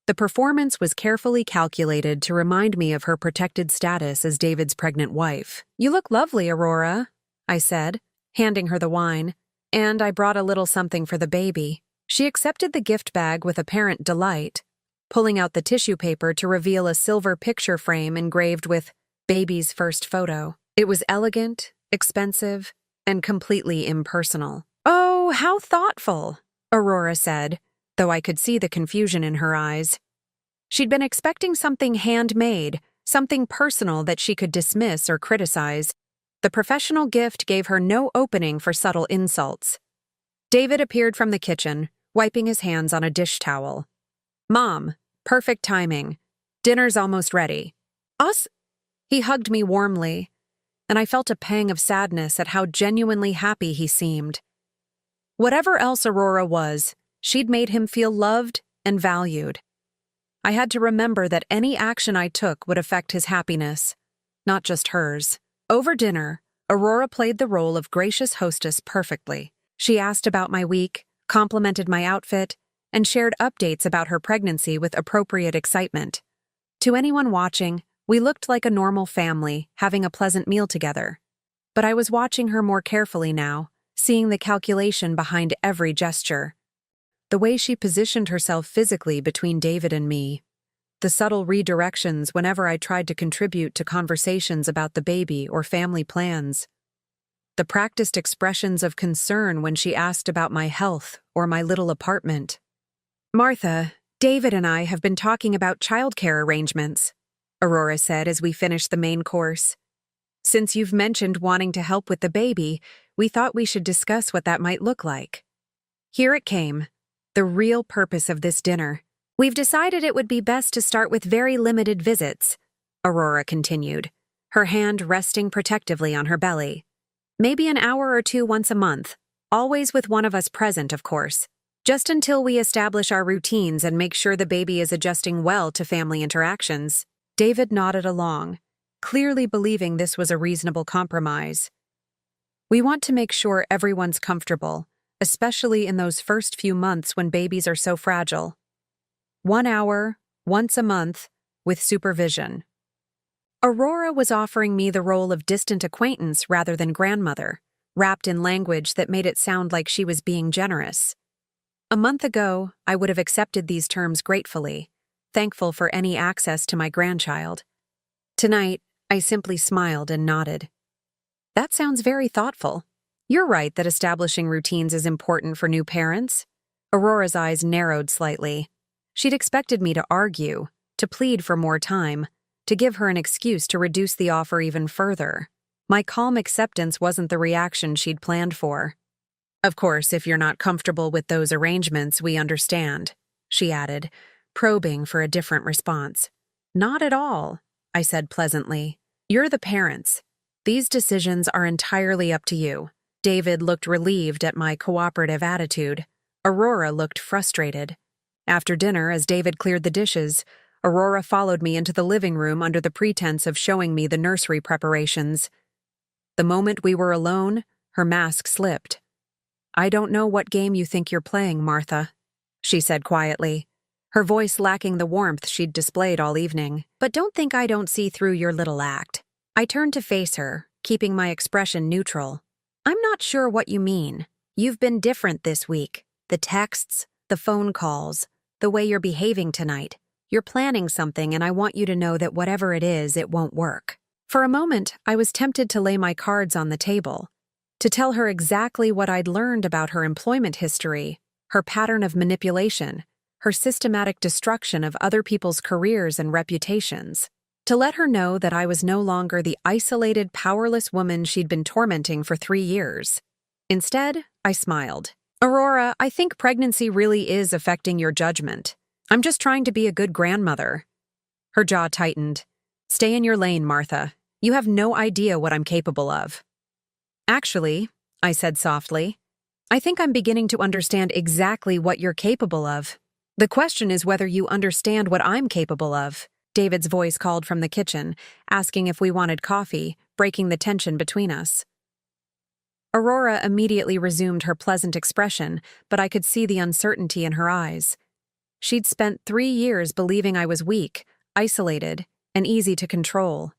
The performance was carefully calculated to remind me of her protected status as David's pregnant wife. You look lovely, Aurora, I said, handing her the wine, and I brought a little something for the baby. She accepted the gift bag with apparent delight, pulling out the tissue paper to reveal a silver picture frame engraved with baby's first photo. It was elegant, expensive, and completely impersonal. Oh, how thoughtful, Aurora said, though I could see the confusion in her eyes. She'd been expecting something handmade, something personal that she could dismiss or criticize. The professional gift gave her no opening for subtle insults. David appeared from the kitchen, wiping his hands on a dish towel. Mom, perfect timing. Dinner's almost ready. Us? He hugged me warmly, and I felt a pang of sadness at how genuinely happy he seemed. Whatever else Aurora was, she'd made him feel loved and valued. I had to remember that any action I took would affect his happiness, not just hers. Over dinner, Aurora played the role of gracious hostess perfectly. She asked about my week, complimented my outfit, and shared updates about her pregnancy with appropriate excitement. To anyone watching, we looked like a normal family, having a pleasant meal together. But I was watching her more carefully now, seeing the calculation behind every gesture. The way she positioned herself physically between David and me. The subtle redirections whenever I tried to contribute to conversations about the baby or family plans. The practiced expressions of concern when she asked about my health or my little apartment. Martha, David and I have been talking about childcare arrangements, Aurora said as we finished the main course. Since you've mentioned wanting to help with the baby, we thought we should discuss what that might look like. Here it came, the real purpose of this dinner. We've decided it would be best to start with very limited visits, Aurora continued, her hand resting protectively on her belly. Maybe an hour or two once a month, always with one of us present, of course, just until we establish our routines and make sure the baby is adjusting well to family interactions. David nodded along, clearly believing this was a reasonable compromise. We want to make sure everyone's comfortable, especially in those first few months when babies are so fragile. 1 hour, once a month, with supervision. Aurora was offering me the role of distant acquaintance rather than grandmother, wrapped in language that made it sound like she was being generous. A month ago, I would have accepted these terms gratefully, thankful for any access to my grandchild. Tonight, I simply smiled and nodded. That sounds very thoughtful. You're right that establishing routines is important for new parents. Aurora's eyes narrowed slightly. She'd expected me to argue, to plead for more time, to give her an excuse to reduce the offer even further. My calm acceptance wasn't the reaction she'd planned for. Of course, if you're not comfortable with those arrangements, we understand, she added, probing for a different response. Not at all, I said pleasantly. You're the parents. These decisions are entirely up to you. David looked relieved at my cooperative attitude. Aurora looked frustrated. After dinner, as David cleared the dishes, Aurora followed me into the living room under the pretense of showing me the nursery preparations. The moment we were alone, her mask slipped. I don't know what game you think you're playing, Martha, she said quietly, her voice lacking the warmth she'd displayed all evening. But don't think I don't see through your little act. I turned to face her, keeping my expression neutral. I'm not sure what you mean. You've been different this week. The texts, the phone calls, the way you're behaving tonight. You're planning something, and I want you to know that whatever it is, it won't work. For a moment, I was tempted to lay my cards on the table, to tell her exactly what I'd learned about her employment history, her pattern of manipulation, her systematic destruction of other people's careers and reputations, to let her know that I was no longer the isolated, powerless woman she'd been tormenting for 3 years. Instead, I smiled. Aurora, I think pregnancy really is affecting your judgment. I'm just trying to be a good grandmother. Her jaw tightened. Stay in your lane, Martha. You have no idea what I'm capable of. Actually, I said softly, I think I'm beginning to understand exactly what you're capable of. The question is whether you understand what I'm capable of. David's voice called from the kitchen, asking if we wanted coffee, breaking the tension between us. Aurora immediately resumed her pleasant expression, but I could see the uncertainty in her eyes. She'd spent 3 years believing I was weak, isolated, and easy to control.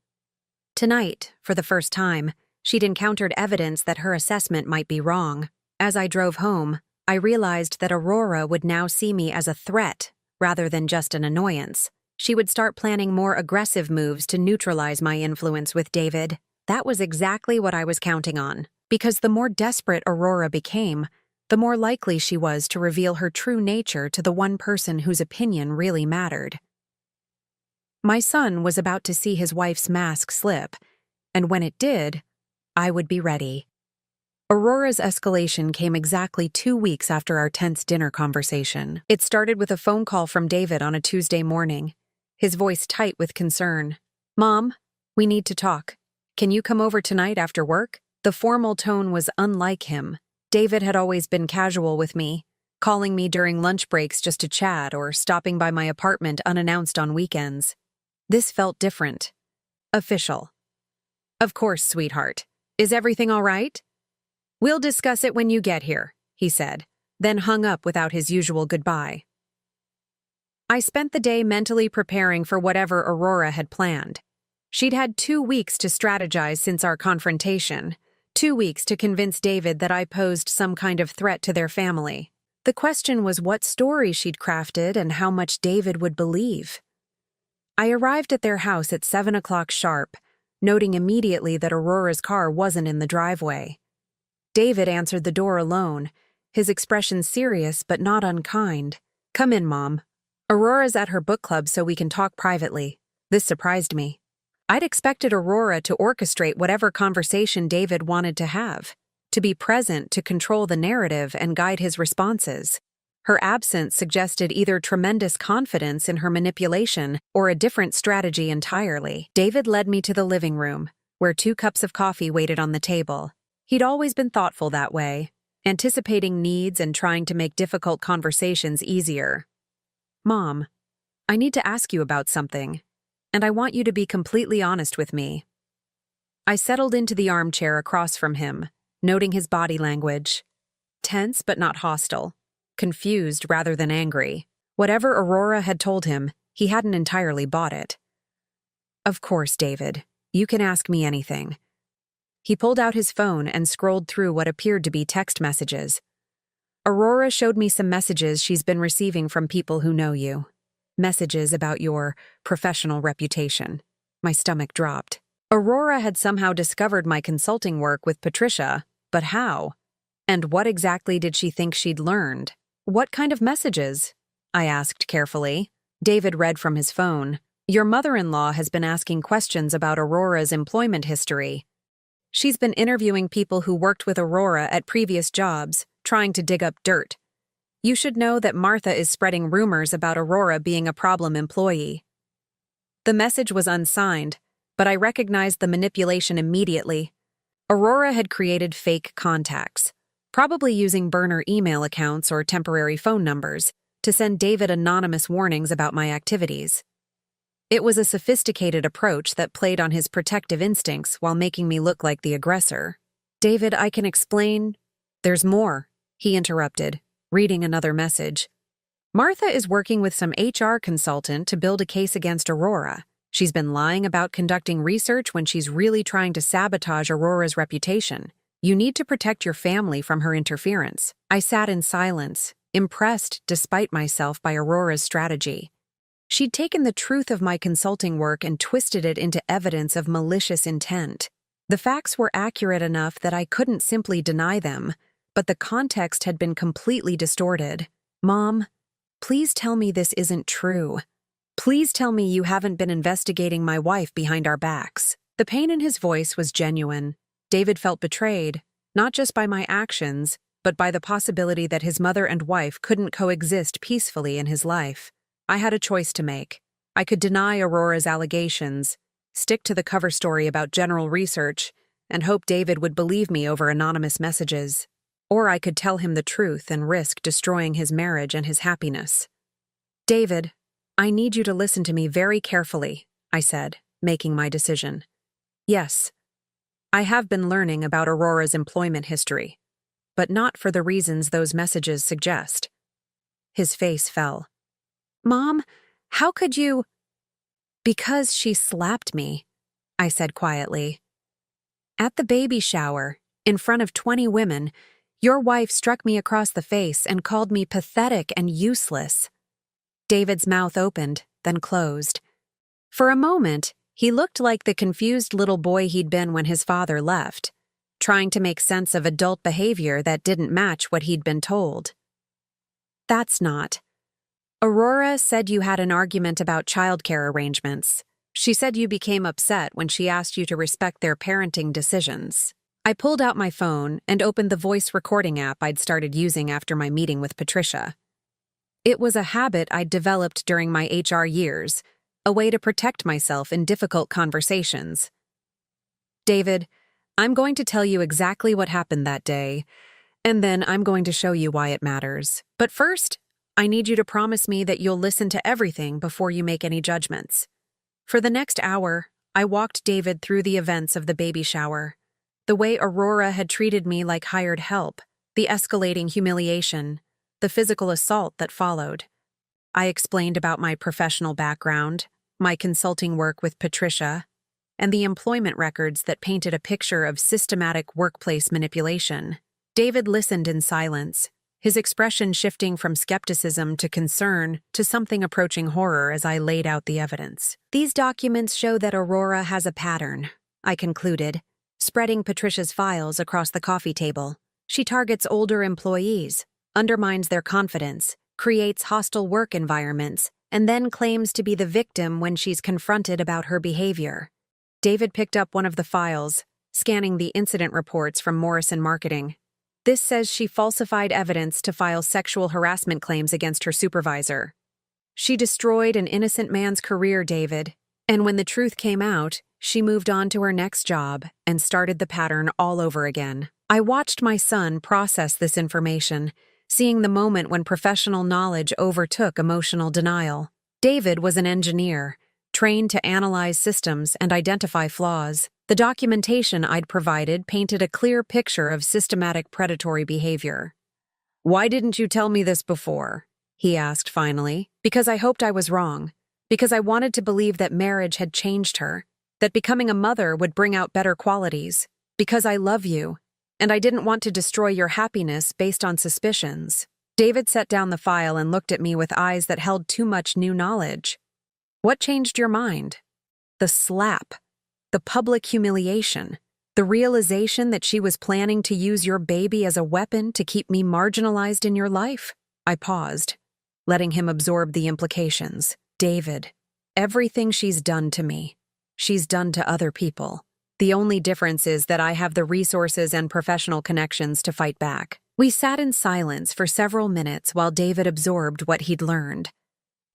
Tonight, for the first time, she'd encountered evidence that her assessment might be wrong. As I drove home, I realized that Aurora would now see me as a threat rather than just an annoyance. She would start planning more aggressive moves to neutralize my influence with David. That was exactly what I was counting on, because the more desperate Aurora became, the more likely she was to reveal her true nature to the one person whose opinion really mattered. My son was about to see his wife's mask slip, and when it did, I would be ready. Aurora's escalation came exactly 2 weeks after our tense dinner conversation. It started with a phone call from David on a Tuesday morning, his voice tight with concern. Mom, we need to talk. Can you come over tonight after work? The formal tone was unlike him. David had always been casual with me, calling me during lunch breaks just to chat or stopping by my apartment unannounced on weekends. This felt different. Official. Of course, sweetheart. Is everything all right? We'll discuss it when you get here, he said, then hung up without his usual goodbye. I spent the day mentally preparing for whatever Aurora had planned. She'd had 2 weeks to strategize since our confrontation, 2 weeks to convince David that I posed some kind of threat to their family. The question was what story she'd crafted and how much David would believe. I arrived at their house at 7 o'clock sharp, noting immediately that Aurora's car wasn't in the driveway. David answered the door alone, his expression serious but not unkind. Come in, Mom. Aurora's at her book club so we can talk privately. This surprised me. I'd expected Aurora to orchestrate whatever conversation David wanted to have, to be present to control the narrative and guide his responses. Her absence suggested either tremendous confidence in her manipulation or a different strategy entirely. David led me to the living room, where 2 cups of coffee waited on the table. He'd always been thoughtful that way, anticipating needs and trying to make difficult conversations easier. Mom, I need to ask you about something, and I want you to be completely honest with me. I settled into the armchair across from him, noting his body language. Tense but not hostile, confused rather than angry. Whatever Aurora had told him, he hadn't entirely bought it. Of course, David, you can ask me anything. He pulled out his phone and scrolled through what appeared to be text messages. Aurora showed me some messages she's been receiving from people who know you. Messages about your professional reputation. My stomach dropped. Aurora had somehow discovered my consulting work with Patricia, But how? And what exactly did she think she'd learned? What kind of messages? I asked carefully. David read from his phone. Your mother-in-law has been asking questions about Aurora's employment history. She's been interviewing people who worked with Aurora at previous jobs, trying to dig up dirt. You should know that Martha is spreading rumors about Aurora being a problem employee. The message was unsigned, but I recognized the manipulation immediately. Aurora had created fake contacts, probably using burner email accounts or temporary phone numbers, to send David anonymous warnings about my activities. It was a sophisticated approach that played on his protective instincts while making me look like the aggressor. David, I can explain. There's more, he interrupted, reading another message. Martha is working with some HR consultant to build a case against Aurora. She's been lying about conducting research when she's really trying to sabotage Aurora's reputation. You need to protect your family from her interference. I sat in silence, impressed despite myself by Aurora's strategy. She'd taken the truth of my consulting work and twisted it into evidence of malicious intent. The facts were accurate enough that I couldn't simply deny them, but the context had been completely distorted. Mom, please tell me this isn't true. Please tell me you haven't been investigating my wife behind our backs. The pain in his voice was genuine. David felt betrayed, not just by my actions, but by the possibility that his mother and wife couldn't coexist peacefully in his life. I had a choice to make. I could deny Aurora's allegations, stick to the cover story about general research, and hope David would believe me over anonymous messages. Or I could tell him the truth and risk destroying his marriage and his happiness. David, I need you to listen to me very carefully, I said, making my decision. Yes, I have been learning about Aurora's employment history, but not for the reasons those messages suggest. His face fell. Mom, how could you? Because she slapped me, I said quietly. At the baby shower, in front of 20 women, your wife struck me across the face and called me pathetic and useless. David's mouth opened, then closed. For a moment, he looked like the confused little boy he'd been when his father left, trying to make sense of adult behavior that didn't match what he'd been told. That's not. Aurora said you had an argument about childcare arrangements. She said you became upset when she asked you to respect their parenting decisions. I pulled out my phone and opened the voice recording app I'd started using after my meeting with Patricia. It was a habit I'd developed during my HR years, a way to protect myself in difficult conversations. David, I'm going to tell you exactly what happened that day, and then I'm going to show you why it matters. But first, I need you to promise me that you'll listen to everything before you make any judgments. For the next hour, I walked David through the events of the baby shower. The way Aurora had treated me like hired help, the escalating humiliation, the physical assault that followed. I explained about my professional background, my consulting work with Patricia, and the employment records that painted a picture of systematic workplace manipulation. David listened in silence, his expression shifting from skepticism to concern to something approaching horror as I laid out the evidence. These documents show that Aurora has a pattern, I concluded, spreading Patricia's files across the coffee table. She targets older employees, undermines their confidence, creates hostile work environments, and then claims to be the victim when she's confronted about her behavior. David picked up one of the files, scanning the incident reports from Morrison Marketing. This says she falsified evidence to file sexual harassment claims against her supervisor. She destroyed an innocent man's career, David, and when the truth came out, she moved on to her next job and started the pattern all over again. I watched my son process this information, seeing the moment when professional knowledge overtook emotional denial. David was an engineer, trained to analyze systems and identify flaws. The documentation I'd provided painted a clear picture of systematic predatory behavior. "Why didn't you tell me this before?" he asked finally. "Because I hoped I was wrong. Because I wanted to believe that marriage had changed her, that becoming a mother would bring out better qualities. Because I love you, and I didn't want to destroy your happiness based on suspicions." David set down the file and looked at me with eyes that held too much new knowledge. "What changed your mind?" "The slap. The public humiliation. The The realization that she was planning to use your baby as a weapon to keep me marginalized in your life? I paused, letting him absorb the implications. David, everything she's done to me, she's done to other people. The only difference is that I have the resources and professional connections to fight back. We sat in silence for several minutes while David absorbed what he'd learned.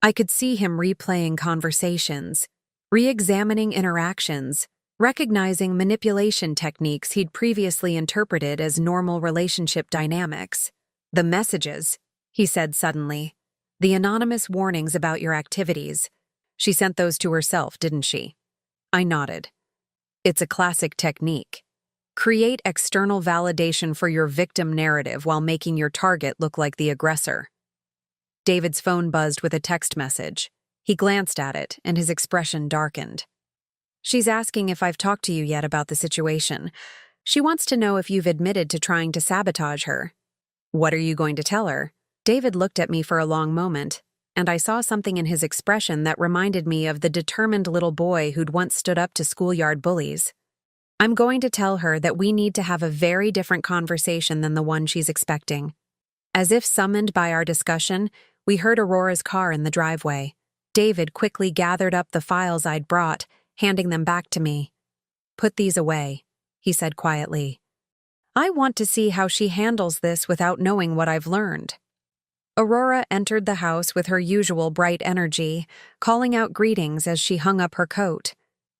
I could see him replaying conversations, re-examining interactions, recognizing manipulation techniques he'd previously interpreted as normal relationship dynamics. The messages, he said suddenly. The anonymous warnings about your activities. She sent those to herself, didn't she? I nodded. It's a classic technique. Create external validation for your victim narrative while making your target look like the aggressor. David's phone buzzed with a text message. He glanced at it, and his expression darkened. She's asking if I've talked to you yet about the situation. She wants to know if you've admitted to trying to sabotage her. What are you going to tell her? David looked at me for a long moment, and I saw something in his expression that reminded me of the determined little boy who'd once stood up to schoolyard bullies. I'm going to tell her that we need to have a very different conversation than the one she's expecting. As if summoned by our discussion, we heard Aurora's car in the driveway. David quickly gathered up the files I'd brought, handing them back to me. Put these away, he said quietly. I want to see how she handles this without knowing what I've learned. Aurora entered the house with her usual bright energy, calling out greetings as she hung up her coat.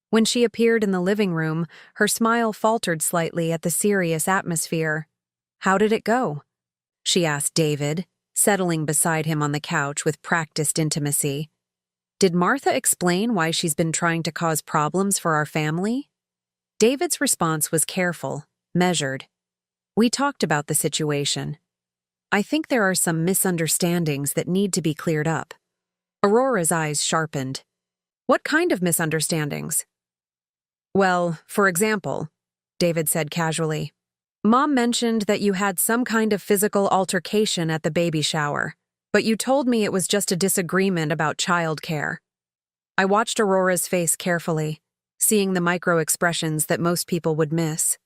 When she appeared in the living room, her smile faltered slightly at the serious atmosphere. How did it go? She asked David, settling beside him on the couch with practiced intimacy. Did Martha explain why she's been trying to cause problems for our family? David's response was careful, measured. We talked about the situation. I think there are some misunderstandings that need to be cleared up. Aurora's eyes sharpened. What kind of misunderstandings? Well, for example, David said casually, Mom mentioned that you had some kind of physical altercation at the baby shower, but you told me it was just a disagreement about childcare. I watched Aurora's face carefully, seeing the micro-expressions that most people would miss.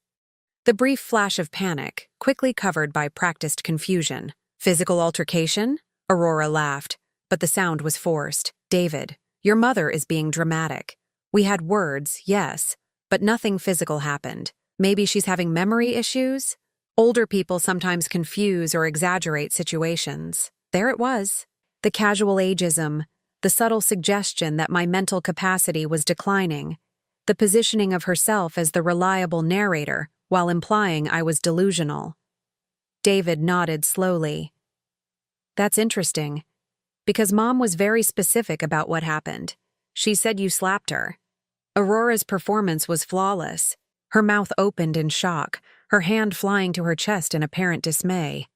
The brief flash of panic, quickly covered by practiced confusion. Physical altercation? Aurora laughed, but the sound was forced. David, your mother is being dramatic. We had words, yes, but nothing physical happened. Maybe she's having memory issues? Older people sometimes confuse or exaggerate situations. There it was. The casual ageism, the subtle suggestion that my mental capacity was declining, the positioning of herself as the reliable narrator while implying I was delusional. David nodded slowly. That's interesting, because Mom was very specific about what happened. She said you slapped her. Aurora's performance was flawless. Her mouth opened in shock, her hand flying to her chest in apparent dismay.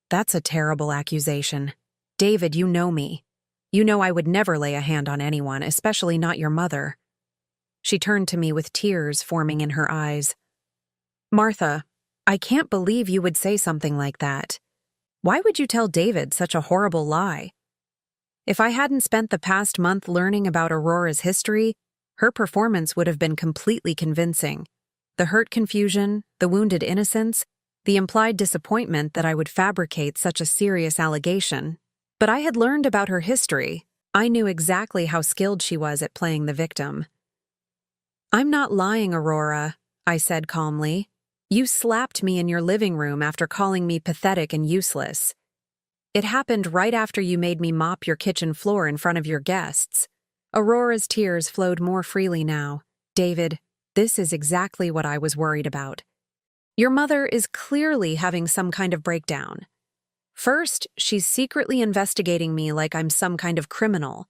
That's a terrible accusation. David, you know me. You know I would never lay a hand on anyone, especially not your mother. She turned to me with tears forming in her eyes. Martha, I can't believe you would say something like that. Why would you tell David such a horrible lie? If I hadn't spent the past month learning about Aurora's history, her performance would have been completely convincing. The hurt confusion, the wounded innocence, the implied disappointment that I would fabricate such a serious allegation. But I had learned about her history. I knew exactly how skilled she was at playing the victim. I'm not lying, Aurora, I said calmly. You slapped me in your living room after calling me pathetic and useless. It happened right after you made me mop your kitchen floor in front of your guests. Aurora's tears flowed more freely now. David, this is exactly what I was worried about. Your mother is clearly having some kind of breakdown. First, she's secretly investigating me like I'm some kind of criminal.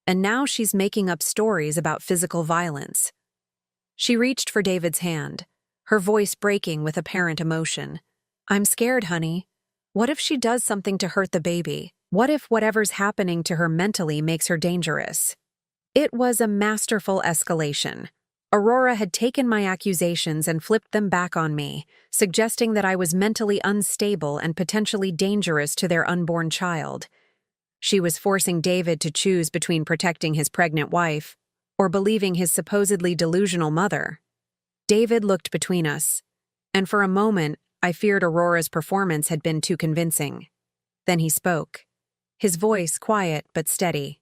And now she's making up stories about physical violence. She reached for David's hand, her voice breaking with apparent emotion. I'm scared, honey. What if she does something to hurt the baby? What if whatever's happening to her mentally makes her dangerous? It was a masterful escalation. Aurora had taken my accusations and flipped them back on me, suggesting that I was mentally unstable and potentially dangerous to their unborn child. She was forcing David to choose between protecting his pregnant wife or believing his supposedly delusional mother. David looked between us, and for a moment, I feared Aurora's performance had been too convincing. Then he spoke, his voice quiet but steady.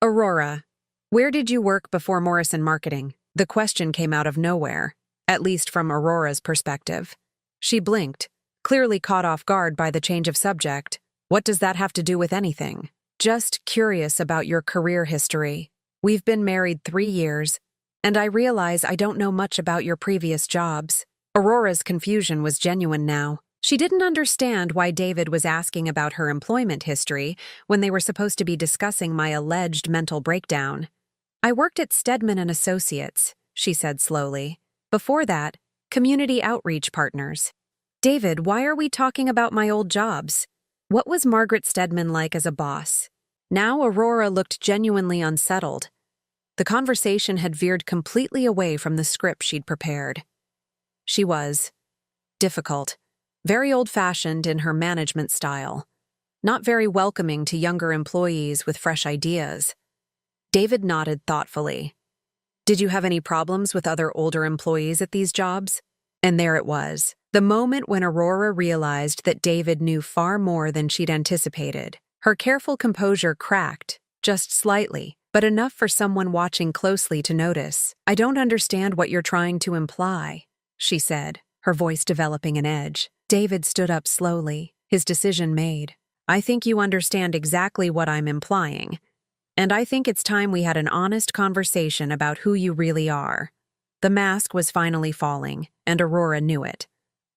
Aurora, where did you work before Morrison Marketing? The question came out of nowhere, at least from Aurora's perspective. She blinked, clearly caught off guard by the change of subject. What does that have to do with anything? Just curious about your career history. We've been married 3 years, and I realize I don't know much about your previous jobs. Aurora's confusion was genuine now. She didn't understand why David was asking about her employment history when they were supposed to be discussing my alleged mental breakdown. I worked at Stedman and Associates, she said slowly. Before that, community outreach partners. David, why are we talking about my old jobs? What was Margaret Stedman like as a boss? Now Aurora looked genuinely unsettled. The conversation had veered completely away from the script she'd prepared. She was difficult, very old-fashioned in her management style, not very welcoming to younger employees with fresh ideas. David nodded thoughtfully. Did you have any problems with other older employees at these jobs? And there it was, the moment when Aurora realized that David knew far more than she'd anticipated. Her careful composure cracked, just slightly, but enough for someone watching closely to notice. I don't understand what you're trying to imply, she said, her voice developing an edge. David stood up slowly, his decision made. I think you understand exactly what I'm implying, and I think it's time we had an honest conversation about who you really are. The mask was finally falling, and Aurora knew it.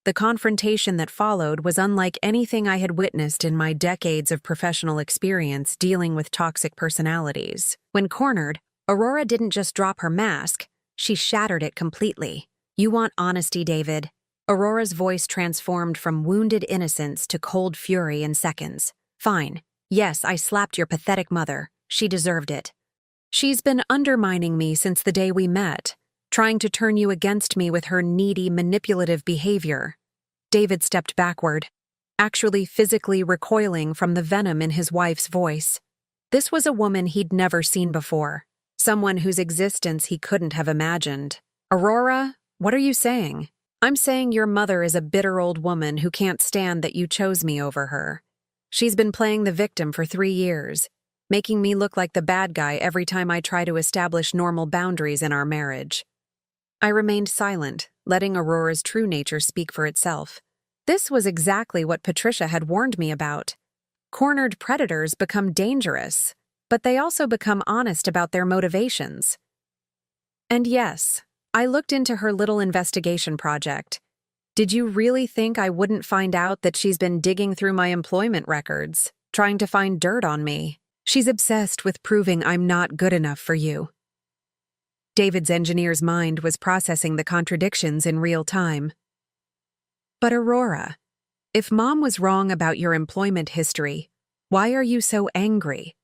The confrontation that followed was unlike anything I had witnessed in my decades of professional experience dealing with toxic personalities. When cornered, Aurora didn't just drop her mask, she shattered it completely. You want honesty, David. Aurora's voice transformed from wounded innocence to cold fury in seconds. Fine. Yes, I slapped your pathetic mother. She deserved it. She's been undermining me since the day we met, trying to turn you against me with her needy, manipulative behavior. David stepped backward, actually physically recoiling from the venom in his wife's voice. This was a woman he'd never seen before, someone whose existence he couldn't have imagined. Aurora, what are you saying? I'm saying your mother is a bitter old woman who can't stand that you chose me over her. She's been playing the victim for 3 years, making me look like the bad guy every time I try to establish normal boundaries in our marriage. I remained silent, letting Aurora's true nature speak for itself. This was exactly what Patricia had warned me about. Cornered predators become dangerous, but they also become honest about their motivations. And yes, I looked into her little investigation project. Did you really think I wouldn't find out that she's been digging through my employment records, trying to find dirt on me? She's obsessed with proving I'm not good enough for you. David's engineer's mind was processing the contradictions in real time. But Aurora, if Mom was wrong about your employment history, why are you so angry?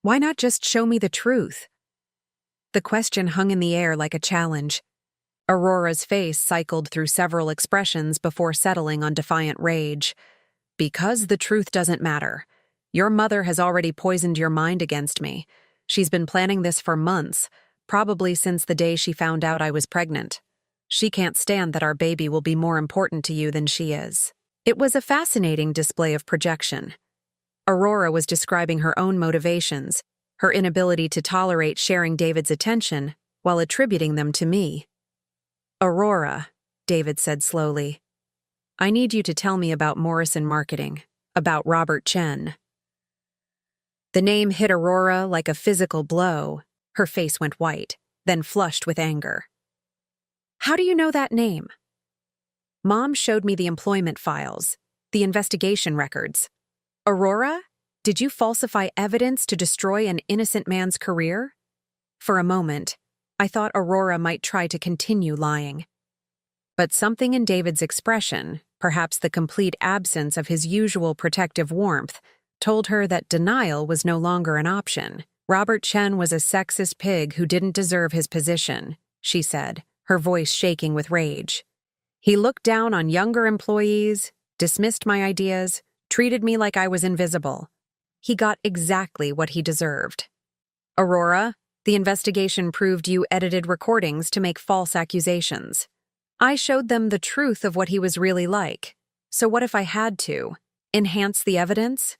Why not just show me the truth? The question hung in the air like a challenge. Aurora's face cycled through several expressions before settling on defiant rage. Because the truth doesn't matter. Your mother has already poisoned your mind against me. She's been planning this for months, probably since the day she found out I was pregnant. She can't stand that our baby will be more important to you than she is. It was a fascinating display of projection. Aurora was describing her own motivations, her inability to tolerate sharing David's attention, while attributing them to me. Aurora, David said slowly, I need you to tell me about Morrison Marketing, about Robert Chen. The name hit Aurora like a physical blow. Her face went white, then flushed with anger. How do you know that name? Mom showed me the employment files, the investigation records. Aurora, did you falsify evidence to destroy an innocent man's career? For a moment, I thought Aurora might try to continue lying. But something in David's expression, perhaps the complete absence of his usual protective warmth, told her that denial was no longer an option. Robert Chen was a sexist pig who didn't deserve his position, she said, her voice shaking with rage. He looked down on younger employees, dismissed my ideas, treated me like I was invisible. He got exactly what he deserved. Aurora, the investigation proved you edited recordings to make false accusations. I showed them the truth of what he was really like. So what if I had to? Enhance the evidence?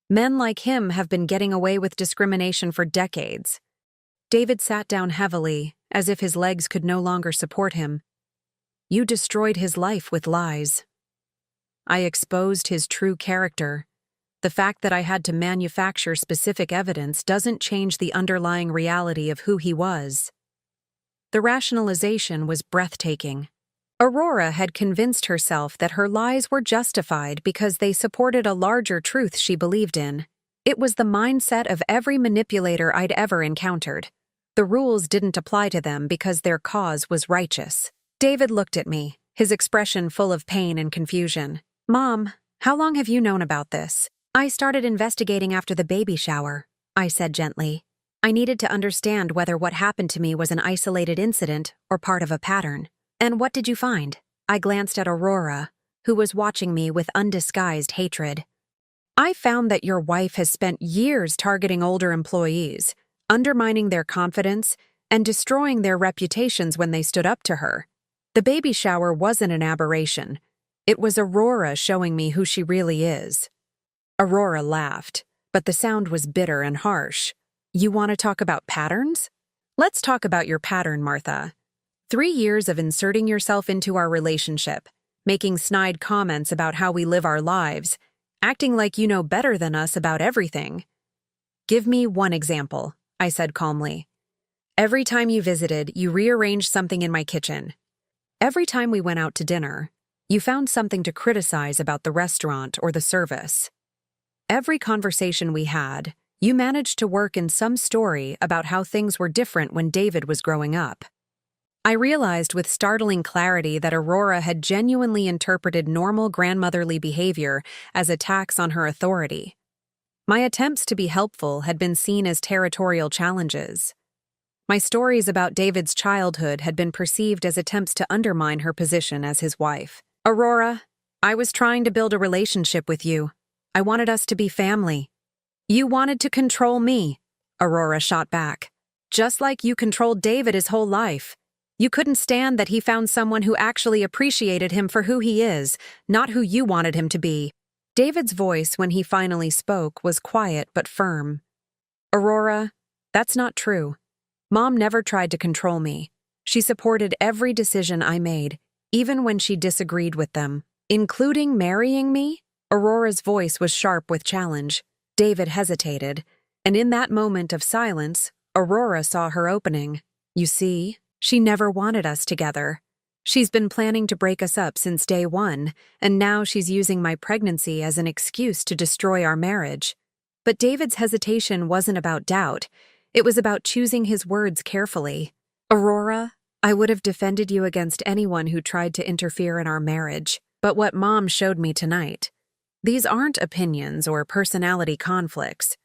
Men like him have been getting away with discrimination for decades. David sat down heavily, as if his legs could no longer support him. You destroyed his life with lies. I exposed his true character. The fact that I had to manufacture specific evidence doesn't change the underlying reality of who he was. The rationalization was breathtaking. Aurora had convinced herself that her lies were justified because they supported a larger truth she believed in. It was the mindset of every manipulator I'd ever encountered. The rules didn't apply to them because their cause was righteous. David looked at me, his expression full of pain and confusion. Mom, how long have you known about this? I started investigating after the baby shower, I said gently. I needed to understand whether what happened to me was an isolated incident or part of a pattern. And what did you find? I glanced at Aurora, who was watching me with undisguised hatred. I found that your wife has spent years targeting older employees, undermining their confidence, and destroying their reputations when they stood up to her. The baby shower wasn't an aberration. It was Aurora showing me who she really is. Aurora laughed, but the sound was bitter and harsh. You want to talk about patterns? Let's talk about your pattern, Martha. 3 years of inserting yourself into our relationship, making snide comments about how we live our lives, acting like you know better than us about everything. Give me one example, I said calmly. Every time you visited, you rearranged something in my kitchen. Every time we went out to dinner, you found something to criticize about the restaurant or the service. Every conversation we had, you managed to work in some story about how things were different when David was growing up. I realized with startling clarity that Aurora had genuinely interpreted normal grandmotherly behavior as attacks on her authority. My attempts to be helpful had been seen as territorial challenges. My stories about David's childhood had been perceived as attempts to undermine her position as his wife. Aurora, I was trying to build a relationship with you. I wanted us to be family. You wanted to control me, Aurora shot back. Just like you controlled David his whole life. You couldn't stand that he found someone who actually appreciated him for who he is, not who you wanted him to be. David's voice, when he finally spoke, was quiet but firm. Aurora, that's not true. Mom never tried to control me. She supported every decision I made, even when she disagreed with them. Including marrying me? Aurora's voice was sharp with challenge. David hesitated, and in that moment of silence, Aurora saw her opening. You see? She never wanted us together. She's been planning to break us up since day one, and now she's using my pregnancy as an excuse to destroy our marriage. But David's hesitation wasn't about doubt. It was about choosing his words carefully. Aurora, I would have defended you against anyone who tried to interfere in our marriage. But what Mom showed me tonight, these aren't opinions or personality conflicts.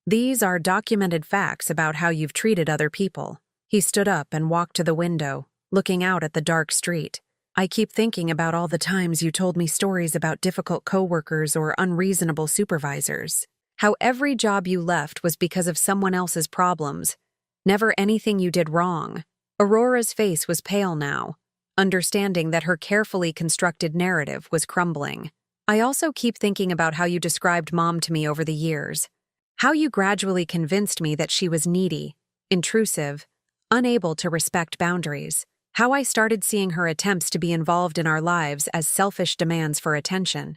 These are documented facts about how you've treated other people. He stood up and walked to the window, looking out at the dark street. I keep thinking about all the times you told me stories about difficult coworkers or unreasonable supervisors. How every job you left was because of someone else's problems. Never anything you did wrong. Aurora's face was pale now, understanding that her carefully constructed narrative was crumbling. I also keep thinking about how you described Mom to me over the years. How you gradually convinced me that she was needy, intrusive, unable to respect boundaries. How I started seeing her attempts to be involved in our lives as selfish demands for attention.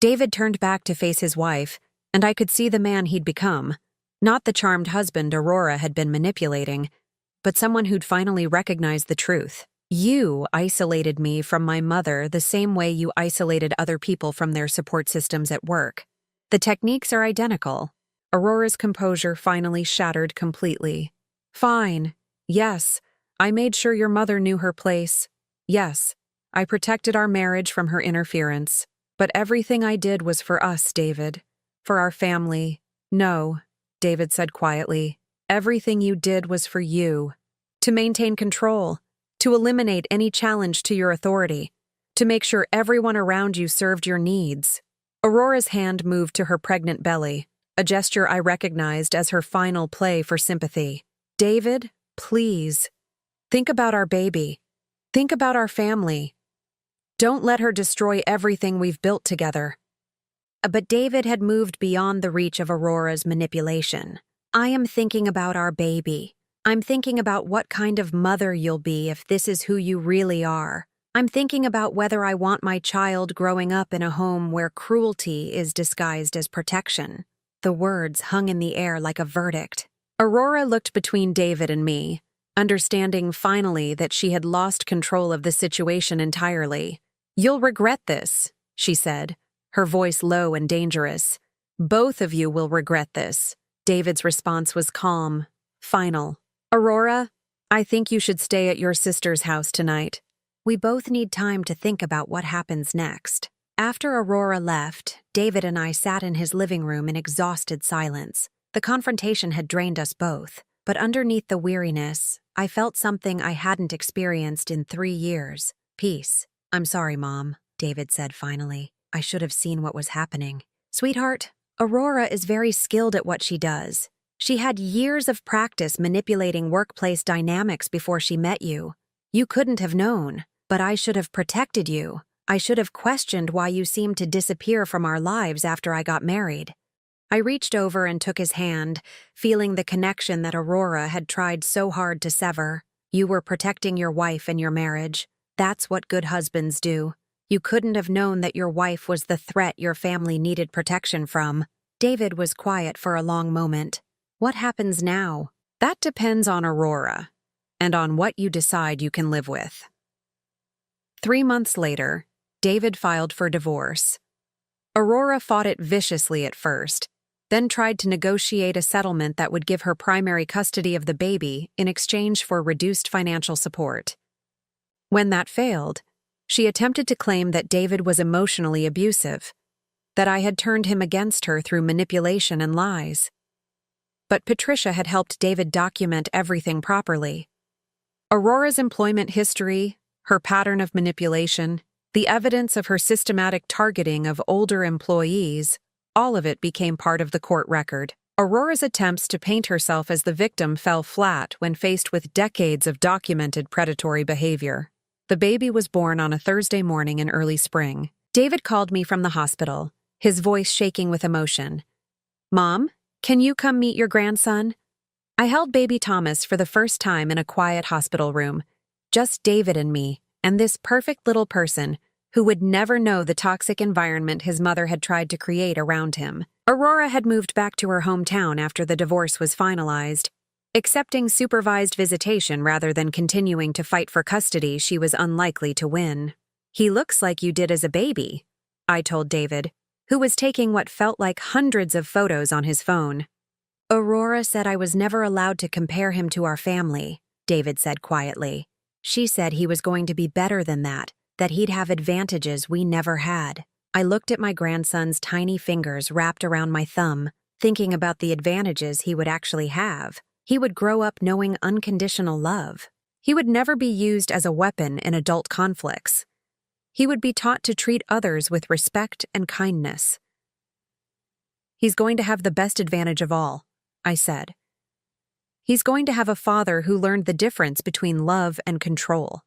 David turned back to face his wife, and I could see the man he'd become. Not the charmed husband Aurora had been manipulating, but someone who'd finally recognized the truth. You isolated me from my mother the same way you isolated other people from their support systems at work. The techniques are identical. Aurora's composure finally shattered completely. Fine. Yes, I made sure your mother knew her place. Yes, I protected our marriage from her interference. But everything I did was for us, David. For our family. No, David said quietly. Everything you did was for you. To maintain control. To eliminate any challenge to your authority. To make sure everyone around you served your needs. Aurora's hand moved to her pregnant belly, a gesture I recognized as her final play for sympathy. David, please. Think about our baby. Think about our family. Don't let her destroy everything we've built together. But David had moved beyond the reach of Aurora's manipulation. I am thinking about our baby. I'm thinking about what kind of mother you'll be if this is who you really are. I'm thinking about whether I want my child growing up in a home where cruelty is disguised as protection. The words hung in the air like a verdict. Aurora looked between David and me, understanding finally that she had lost control of the situation entirely. "You'll regret this," she said, her voice low and dangerous. "Both of you will regret this." David's response was calm, final. "Aurora, I think you should stay at your sister's house tonight. We both need time to think about what happens next." After Aurora left, David and I sat in his living room in exhausted silence. The confrontation had drained us both, but underneath the weariness, I felt something I hadn't experienced in 3 years: peace. "I'm sorry, Mom," David said finally. "I should have seen what was happening." "Sweetheart, Aurora is very skilled at what she does. She had years of practice manipulating workplace dynamics before she met you. You couldn't have known, but I should have protected you. I should have questioned why you seemed to disappear from our lives after I got married." I reached over and took his hand, feeling the connection that Aurora had tried so hard to sever. "You were protecting your wife and your marriage. That's what good husbands do. You couldn't have known that your wife was the threat your family needed protection from." David was quiet for a long moment. "What happens now?" "That depends on Aurora, and on what you decide you can live with." 3 months later, David filed for divorce. Aurora fought it viciously at first, then tried to negotiate a settlement that would give her primary custody of the baby in exchange for reduced financial support. When that failed, she attempted to claim that David was emotionally abusive, that I had turned him against her through manipulation and lies. But Patricia had helped David document everything properly. Aurora's employment history, her pattern of manipulation, the evidence of her systematic targeting of older employees, all of it became part of the court record. Aurora's attempts to paint herself as the victim fell flat when faced with decades of documented predatory behavior. The baby was born on a Thursday morning in early spring. David called me from the hospital, his voice shaking with emotion. "Mom, can you come meet your grandson?" I held baby Thomas for the first time in a quiet hospital room. Just David and me, and this perfect little person who would never know the toxic environment his mother had tried to create around him. Aurora had moved back to her hometown after the divorce was finalized. Accepting supervised visitation rather than continuing to fight for custody, she was unlikely to win. "He looks like you did as a baby," I told David, who was taking what felt like hundreds of photos on his phone. "Aurora said I was never allowed to compare him to our family," David said quietly. "She said he was going to be better than that he'd have advantages we never had." I looked at my grandson's tiny fingers wrapped around my thumb, thinking about the advantages he would actually have. He would grow up knowing unconditional love. He would never be used as a weapon in adult conflicts. He would be taught to treat others with respect and kindness. "He's going to have the best advantage of all," I said. "He's going to have a father who learned the difference between love and control."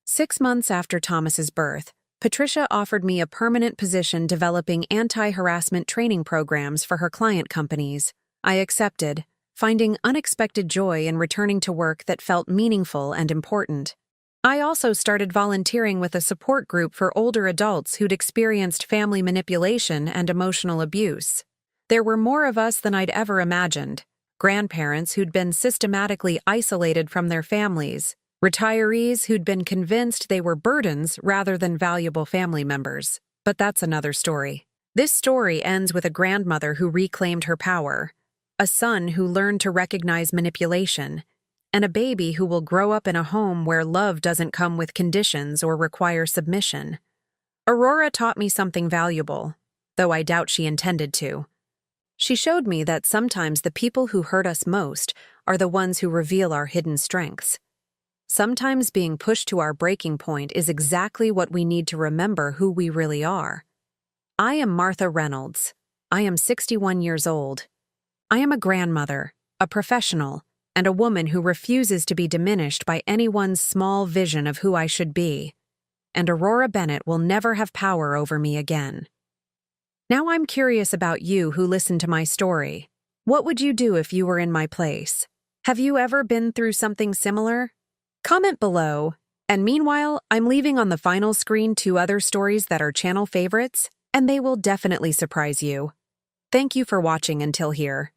6 months after Thomas's birth, Patricia offered me a permanent position developing anti-harassment training programs for her client companies. I accepted, finding unexpected joy in returning to work that felt meaningful and important. I also started volunteering with a support group for older adults who'd experienced family manipulation and emotional abuse. There were more of us than I'd ever imagined: grandparents who'd been systematically isolated from their families, retirees who'd been convinced they were burdens rather than valuable family members. But that's another story. This story ends with a grandmother who reclaimed her power, a son who learned to recognize manipulation, and a baby who will grow up in a home where love doesn't come with conditions or require submission. Aurora taught me something valuable, though I doubt she intended to. She showed me that sometimes the people who hurt us most are the ones who reveal our hidden strengths. Sometimes being pushed to our breaking point is exactly what we need to remember who we really are. I am Martha Reynolds. I am 61 years old. I am a grandmother, a professional, and a woman who refuses to be diminished by anyone's small vision of who I should be. And Aurora Bennett will never have power over me again. Now I'm curious about you who listened to my story. What would you do if you were in my place? Have you ever been through something similar? Comment below. And meanwhile, I'm leaving on the final screen 2 other stories that are channel favorites, and they will definitely surprise you. Thank you for watching until here.